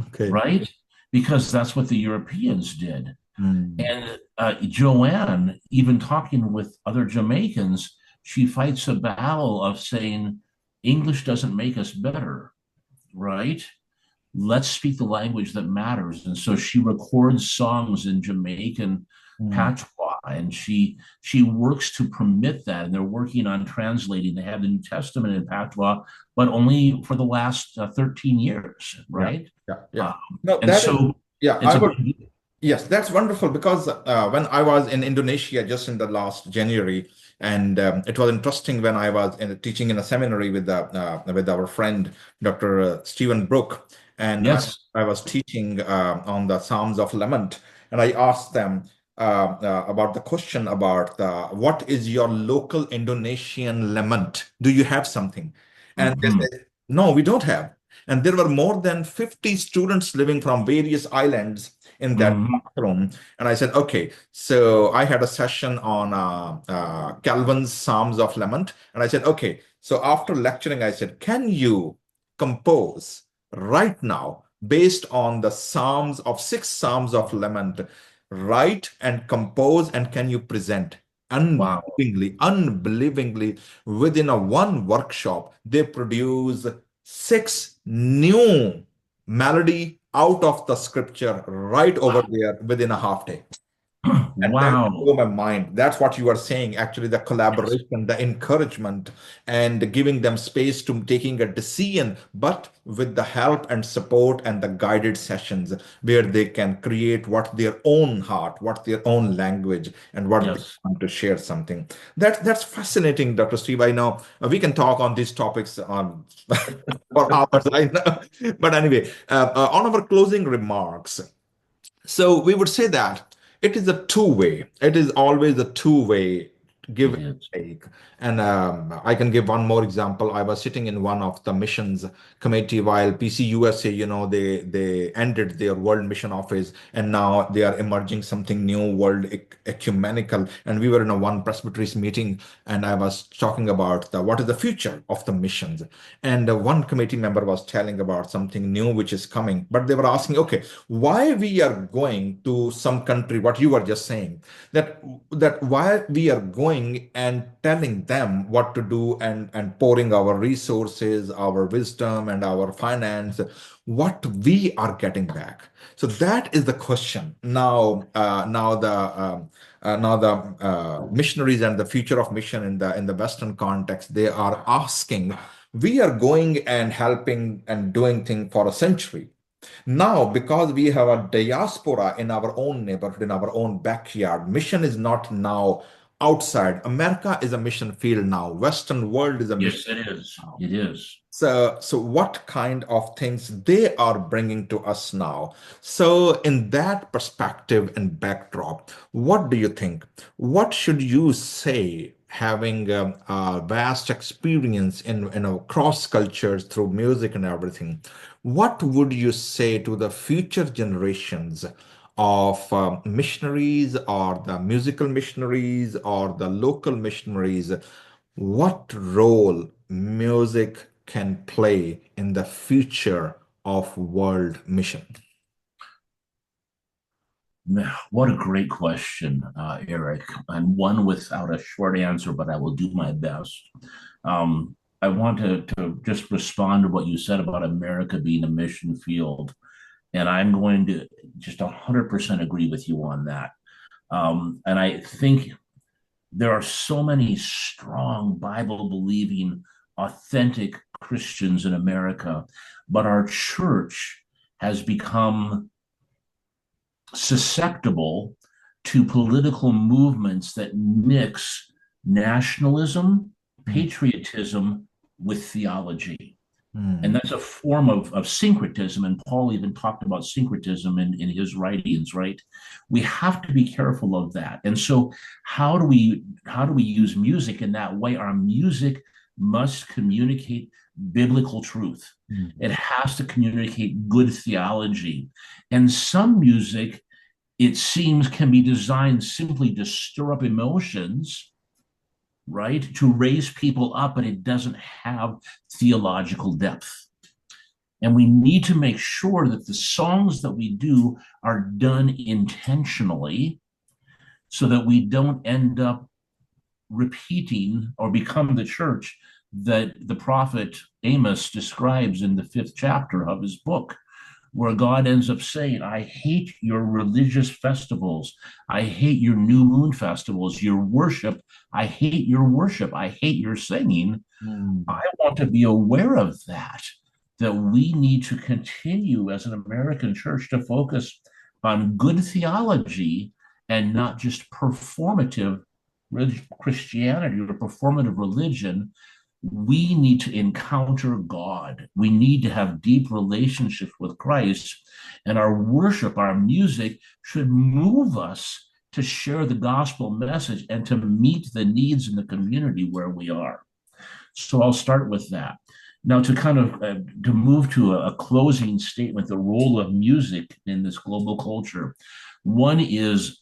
Okay. right? Because that's what the Europeans did. Mm, And Joanne, even talking with other Jamaicans, she fights a battle of saying English doesn't make us better, right? Let's speak the language that matters. And so she records songs in Jamaican mm, patois, and she works to permit that. And they're working on translating. They have the New Testament in patois, but only for the last 13 years, yeah, right? yeah, yeah. Um, No, and that is, so yeah, it's I a would. big, Yes, that's wonderful because when I was in Indonesia just in the last January, and it was interesting when I was teaching in a seminary with our friend Dr. Stephen Brook, and yes. I was teaching on the Psalms of Lament, and I asked them. about the question about what is your local Indonesian lament? Do you have something? And they Hmm. said, no, we don't have. And there were more than 50 students living from various islands in that Hmm. room. And I said, okay. So I had a session on Calvin's Psalms of Lament. And I said, okay. So after lecturing, I said, can you compose right now based on the Psalms of six Psalms of Lament? Write and compose, and can you present? Wow. Unbelievingly, within a one workshop, they produce six new melody out of the scripture right over there within a half day. And that Wow. blew my mind. That's what you are saying, actually, the Yes. collaboration, the encouragement, and giving them space to taking a decision, but with the help and support and the guided sessions where they can create what their own heart, what their own language, and what they Yes. want to share something. That's fascinating, Dr. Steve. I know we can talk on these topics on for hours, I know. But anyway, on our closing remarks, so we would say that it is a two-way. It is always a two-way give It and is. take. And I can give one more example. I was sitting in one of the missions committee while PCUSA, they ended their World Mission Office, and now they are emerging something new, World Ecumenical. And we were in a one presbyteries meeting, and I was talking about what is the future of the missions. And one committee member was telling about something new which is coming, but they were asking, okay, why we are going to some country, what you were just saying, that why we are going and telling them what to do, and pouring our resources, our wisdom, and our finance, what we are getting back. So that is the question now. Now the missionaries and the future of mission in the Western context, they are asking, we are going and helping and doing things for a century. Now, because we have a diaspora in our own neighborhood, in our own backyard, mission is not now outside. America is a mission field now. Western world is a mission Yes, it is. now. It is. So what kind of things they are bringing to us now? So, in that perspective and backdrop, what do you think? What should you say, having a vast experience in cross cultures through music and everything? What would you say to the future generations of missionaries, or the musical missionaries, or the local missionaries? What role music can play in the future of world mission? What a great question, Eric, and one without a short answer, but I will do my best. I want to just respond to what you said about America being a mission field, and I'm going to just 100% agree with you on that. And I think there are so many strong Bible believing, authentic Christians in America, but our church has become susceptible to political movements that mix nationalism, Mm, patriotism with theology. And mm, that's a form of syncretism. And Paul even talked about syncretism in his writings, right? We have to be careful of that. And so how do we use music in that way? Our music must communicate biblical truth. mm, It has to communicate good theology. And some music, it seems, can be designed simply to stir up emotions, right? To raise people up, but it doesn't have theological depth. And we need to make sure that the songs that we do are done intentionally so that we don't end up repeating or become the church that the prophet Amos describes in the 5th chapter of his book, where God ends up saying, I hate your religious festivals. I hate your new moon festivals, your worship. I hate your worship. I hate your singing. mm, I want to be aware of that, that we need to continue as an American church to focus on good theology and not just performative Christianity or performative religion. We need to encounter God. We need to have deep relationships with Christ, and our worship, our music should move us to share the gospel message and to meet the needs in the community where we are. So I'll start with that. Now, to kind of to move to a closing statement, the role of music in this global culture. One is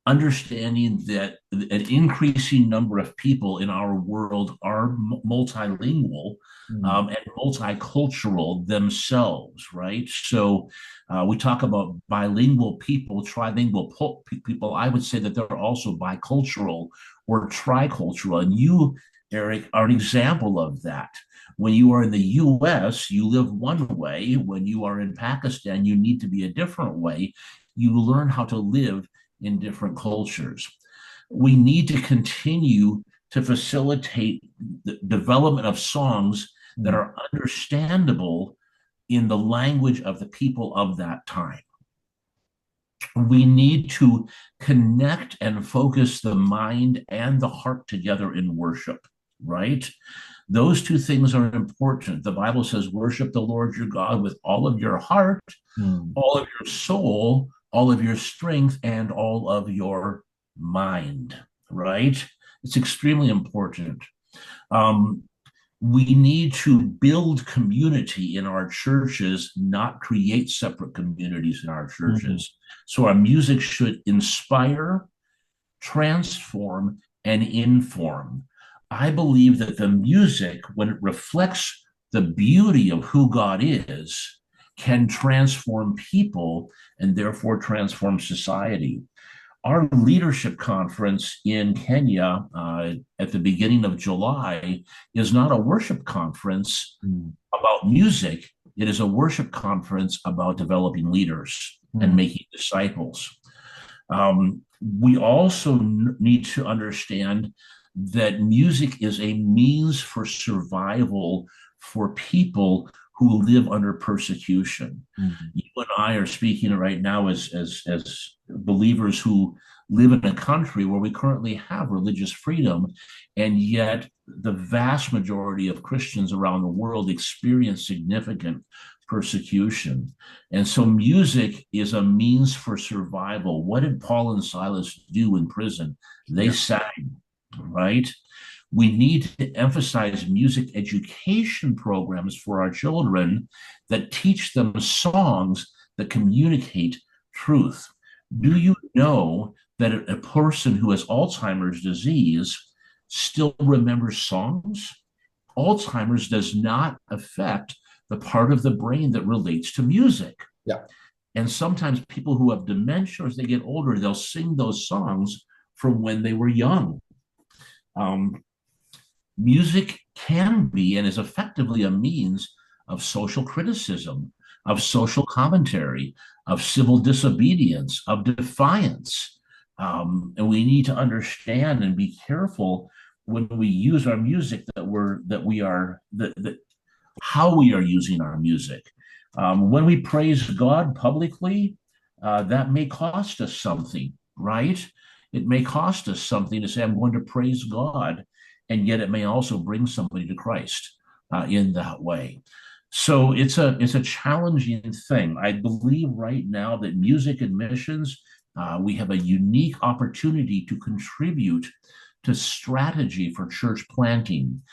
understanding that an increasing number of people in our world are multilingual and multicultural themselves, right? So we talk about bilingual people, trilingual people. I would say that they're also bicultural or tricultural. And you, Eric, are an example of that. When you are in the US, you live one way. When you are in Pakistan, you need to be a different way. You learn how to live in different cultures. We need to continue to facilitate the development of songs that are understandable in the language of the people of that time. We need to connect and focus the mind and the heart together in worship, right? Those two things are important. The Bible says, worship the Lord your God with all of your heart, all of your soul, all of your strength, and all of your mind, right? It's extremely important. We need to build community in our churches, not create separate communities in our churches. So our music should inspire, transform, and inform. I believe that the music, when it reflects the beauty of who God is, can transform people and therefore transform society. Our leadership conference in Kenya at the beginning of July is not a worship conference about music. It is a worship conference about developing leaders and making disciples. We also need to understand that music is a means for survival for people who live under persecution. You and I are speaking right now as believers who live in a country where we currently have religious freedom, and yet the vast majority of Christians around the world experience significant persecution. And so music is a means for survival. What did Paul and Silas do in prison? They sang, right? We need to emphasize music education programs for our children that teach them songs that communicate truth. Do you know that a person who has Alzheimer's disease still remembers songs? Alzheimer's does not affect the part of the brain that relates to music. Yeah. And sometimes people who have dementia, as they get older, they'll sing those songs from when they were young. Music can be and is effectively a means of social criticism, of social commentary, of civil disobedience, of defiance. And we need to understand and be careful when we use our music how we are using our music. When we praise God publicly, that may cost us something, right? It may cost us something to say, I'm going to praise God, and yet it may also bring somebody to Christ in that way. So it's a challenging thing. I believe right now that music and missions, we have a unique opportunity to contribute to strategy for church planting,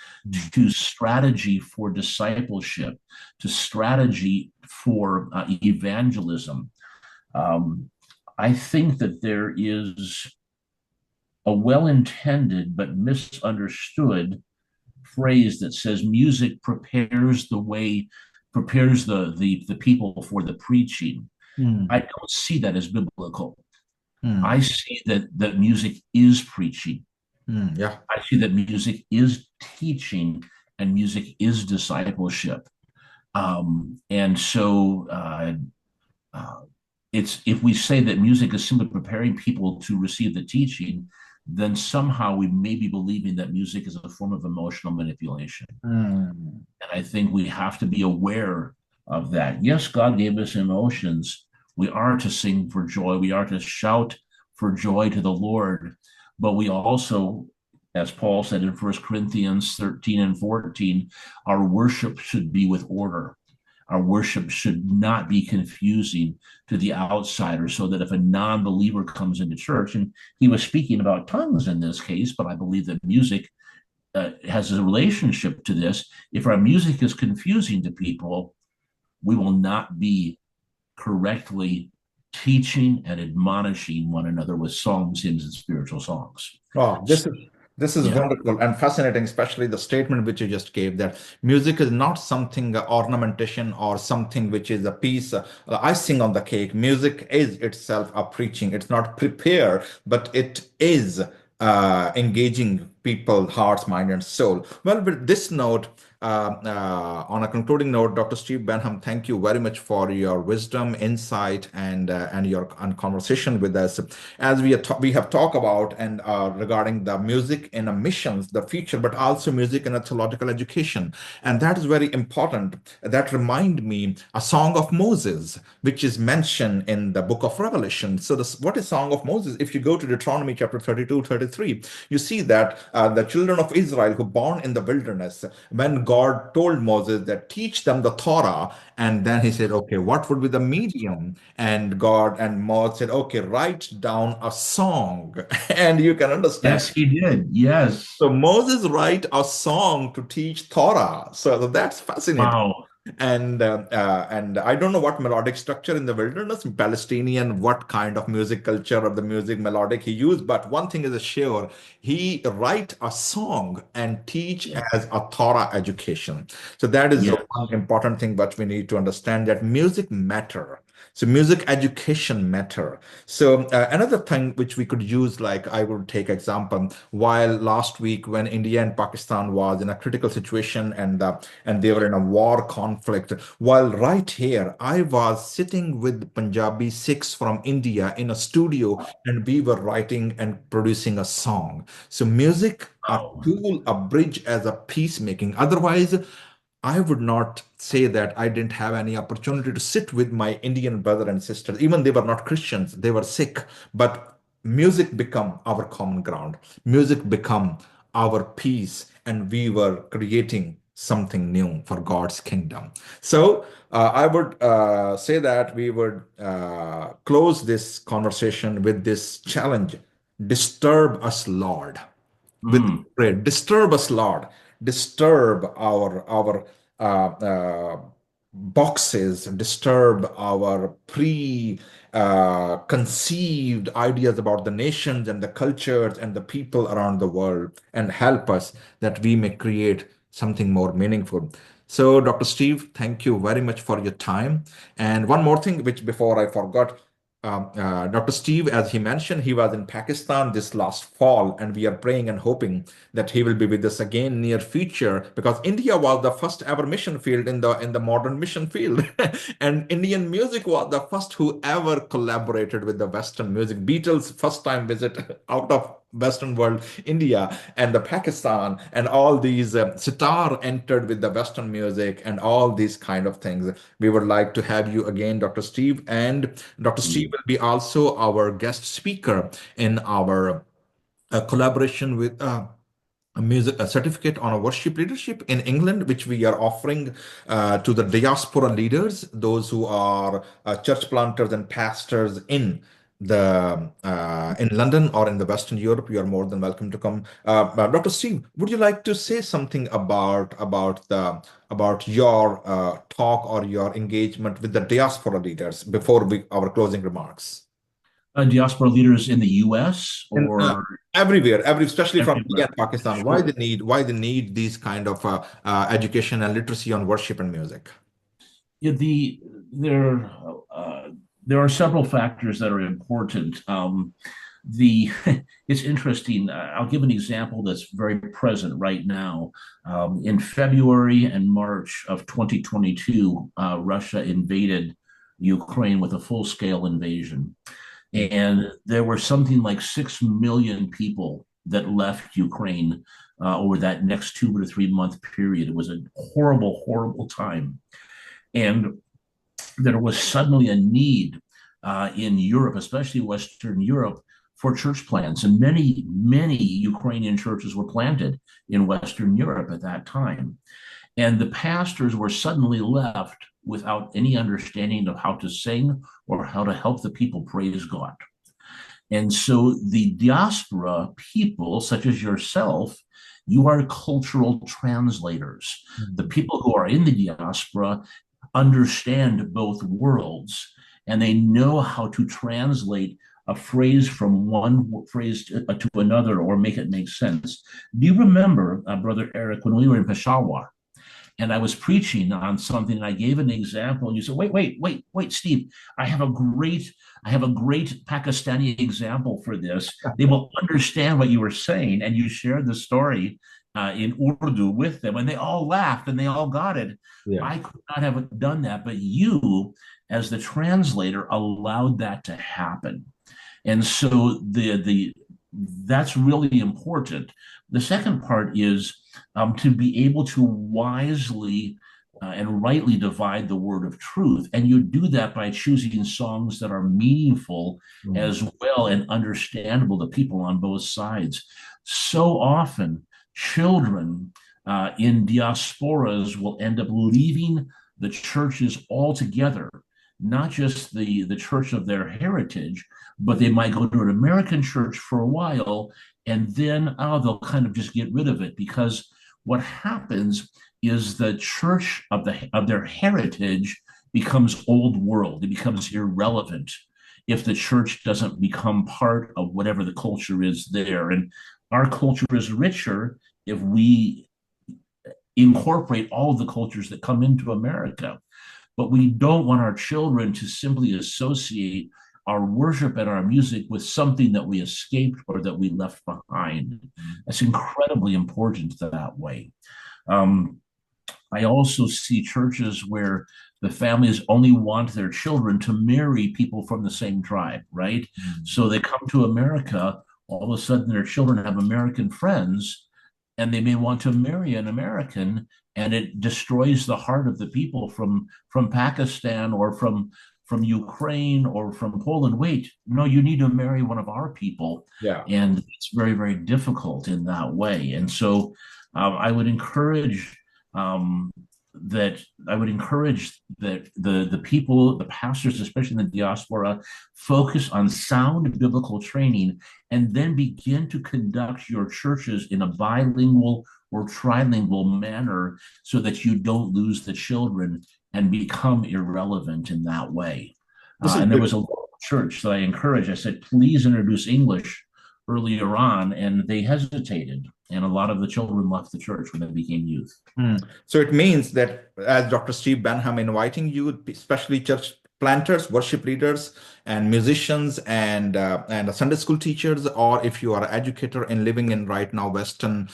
to strategy for discipleship, to strategy for evangelism. I think that there is a well-intended but misunderstood phrase that says music prepares the people for the preaching. I don't see that as biblical. I see that music is preaching. I see that music is teaching and music is discipleship. And so it's if we say that music is simply preparing people to receive the teaching, then somehow we may be believing that music is a form of emotional manipulation. And I think we have to be aware of that. Yes, God gave us emotions. We are to sing for joy. We are to shout for joy to the Lord. But we also, as Paul said in 1 Corinthians 13 and 14, our worship should be with order. our worship should not be confusing to the outsider, so that if a non-believer comes into church, and he was speaking about tongues in this case, but I believe that music has a relationship to this. If our music is confusing to people, we will not be correctly teaching and admonishing one another with psalms, hymns, and spiritual songs. Oh, So, this is yeah. wonderful and fascinating, especially the statement which you just gave that music is not something ornamentation or something which is a piece, icing on the cake. Music is itself a preaching. It's not prepare, but it is engaging people, hearts, mind, and soul. Well, with this note, on a concluding note, Dr. Steve Benham, thank you very much for your wisdom, insight, and your conversation with us. As we have talked about and regarding the music in a missions, the future, but also music in a theological education, and that is very important. That remind me a song of Moses, which is mentioned in the book of Revelation. So, what is Song of Moses? If you go to Deuteronomy chapter 32, 33, you see that the children of Israel who born in the wilderness, when God told Moses that teach them the Torah, and then he said, okay, what would be the medium? And God and Moses said, okay, write down a song. And you can understand. Yes, he did. Yes. So Moses write a song to teach Torah. So that's fascinating. Wow. And I don't know what melodic structure in the wilderness, Palestinian, what kind of music culture of the music melodic he used. But one thing is sure, he write a song and teach Yeah. as a Torah education. So that is the Yeah. one important thing that we need to understand that music matter. So music education matter. So another thing which we could use, like I would take example, while last week when India and Pakistan was in a critical situation and they were in a war conflict, while right here I was sitting with Punjabi Sikhs from India in a studio and we were writing and producing a song. So music, a Wow. tool, a bridge as a peacemaking. Otherwise, I would not say that I didn't have any opportunity to sit with my Indian brother and sisters. Even they were not Christians, they were Sikh, but music become our common ground. Music become our peace, and we were creating something new for God's kingdom. So I would say that we would close this conversation with this challenge: disturb us, Lord, with Mm. prayer. Disturb us, Lord. Disturb our boxes. Disturb our pre conceived ideas about the nations and the cultures and the people around the world, and help us that we may create something more meaningful. So, Dr. Steve, thank you very much for your time. And one more thing, which before I forgot, Dr. Steve, as he mentioned, he was in Pakistan this last fall, and we are praying and hoping that he will be with us again near future, because India was the first ever mission field in the modern mission field, and Indian music was the first who ever collaborated with the Western music. Beatles first time visit out of Western world, India and the Pakistan, and all these sitar entered with the Western music and all these kind of things. We would like to have you again, Dr. Steve, and Dr. Steve Mm. will be also our guest speaker in our collaboration with a certificate on a worship leadership in England, which we are offering to the diaspora leaders, those who are church planters and pastors in London or in the Western Europe. You are more than welcome to come. Dr. Steve, would you like to say something about your talk or your engagement with the diaspora leaders before our closing remarks? Diaspora leaders in the U.S. And or everywhere, especially from India everywhere? and Pakistan, Sure. why they need these kind of education and literacy on worship and music. Yeah, there uh, there are several factors that are important. The It's interesting. I'll give an example that's very present right now. In February and March of 2022, Russia invaded Ukraine with a full-scale invasion, Mm. and there were something like 6 million people that left Ukraine over that next 2 to 3 month period. It was a horrible, horrible time, and there was suddenly a need in Europe, especially Western Europe, for church plants. And many, many Ukrainian churches were planted in Western Europe at that time. And the pastors were suddenly left without any understanding of how to sing or how to help the people praise God. And so the diaspora people, such as yourself, you are cultural translators. The Mm. people who are in the diaspora understand both worlds and they know how to translate a phrase from one phrase to another or make it make sense. Do you remember, Brother Eric, when we were in Peshawar? And I was preaching on something and I gave an example and you said, wait, Steve, I have a great, I have a great Pakistani example for this. They will understand what you were saying. And you shared the story in Urdu with them and they all laughed and they all got it. Yeah. I could not have done that, but you, as the translator, allowed that to happen. And so the that's really important. The second part is to be able to wisely and rightly divide the word of truth. And you do that by choosing songs that are meaningful Mm. as well and understandable to people on both sides. So often, children in diasporas will end up leaving the churches altogether, not just the church of their heritage, but they might go to an American church for a while and then they'll kind of just get rid of it because what happens is the church of their heritage becomes old world. It becomes irrelevant if the church doesn't become part of whatever the culture is there. And our culture is richer if we incorporate all of the cultures that come into America. But we don't want our children to simply associate our worship and our music with something that we escaped or that we left behind. That's incredibly important that way. Um, I also see churches where the families only want their children to marry people from the same tribe, right? Mm. So they come to America, all of a sudden their children have American friends, and they may want to marry an American, and it destroys the heart of the people from Pakistan or from Ukraine or from Poland. Wait, no, you need to marry one of our people, Yeah. and it's very, very difficult in that way. And so, I would encourage um, that the people, the pastors, especially in the diaspora, focus on sound biblical training and then begin to conduct your churches in a bilingual or trilingual manner so that you don't lose the children and become irrelevant in that way. This is And there was a beautiful. local church that I encouraged. I said, please introduce English earlier on, and they hesitated. And a lot of the children left the church when they became youth. Hmm. So it means that as Dr. Steve Benham inviting you, especially church planters, worship leaders, and musicians, and Sunday school teachers, or if you are an educator and living in right now Western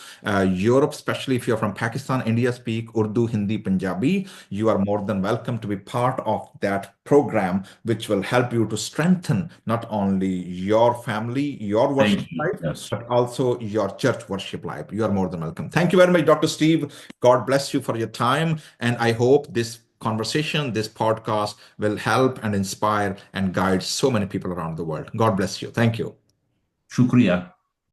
Europe, especially if you're from Pakistan, India, speak Urdu, Hindi, Punjabi, you are more than welcome to be part of that program, which will help you to strengthen not only your family, your worship Thank you. life, Yes. but also your church worship life. You are more than welcome. Thank you very much, Dr. Steve. God bless you for your time. And I hope this conversation, this podcast will help and inspire and guide so many people around the world. God bless you. Thank you. Shukriya.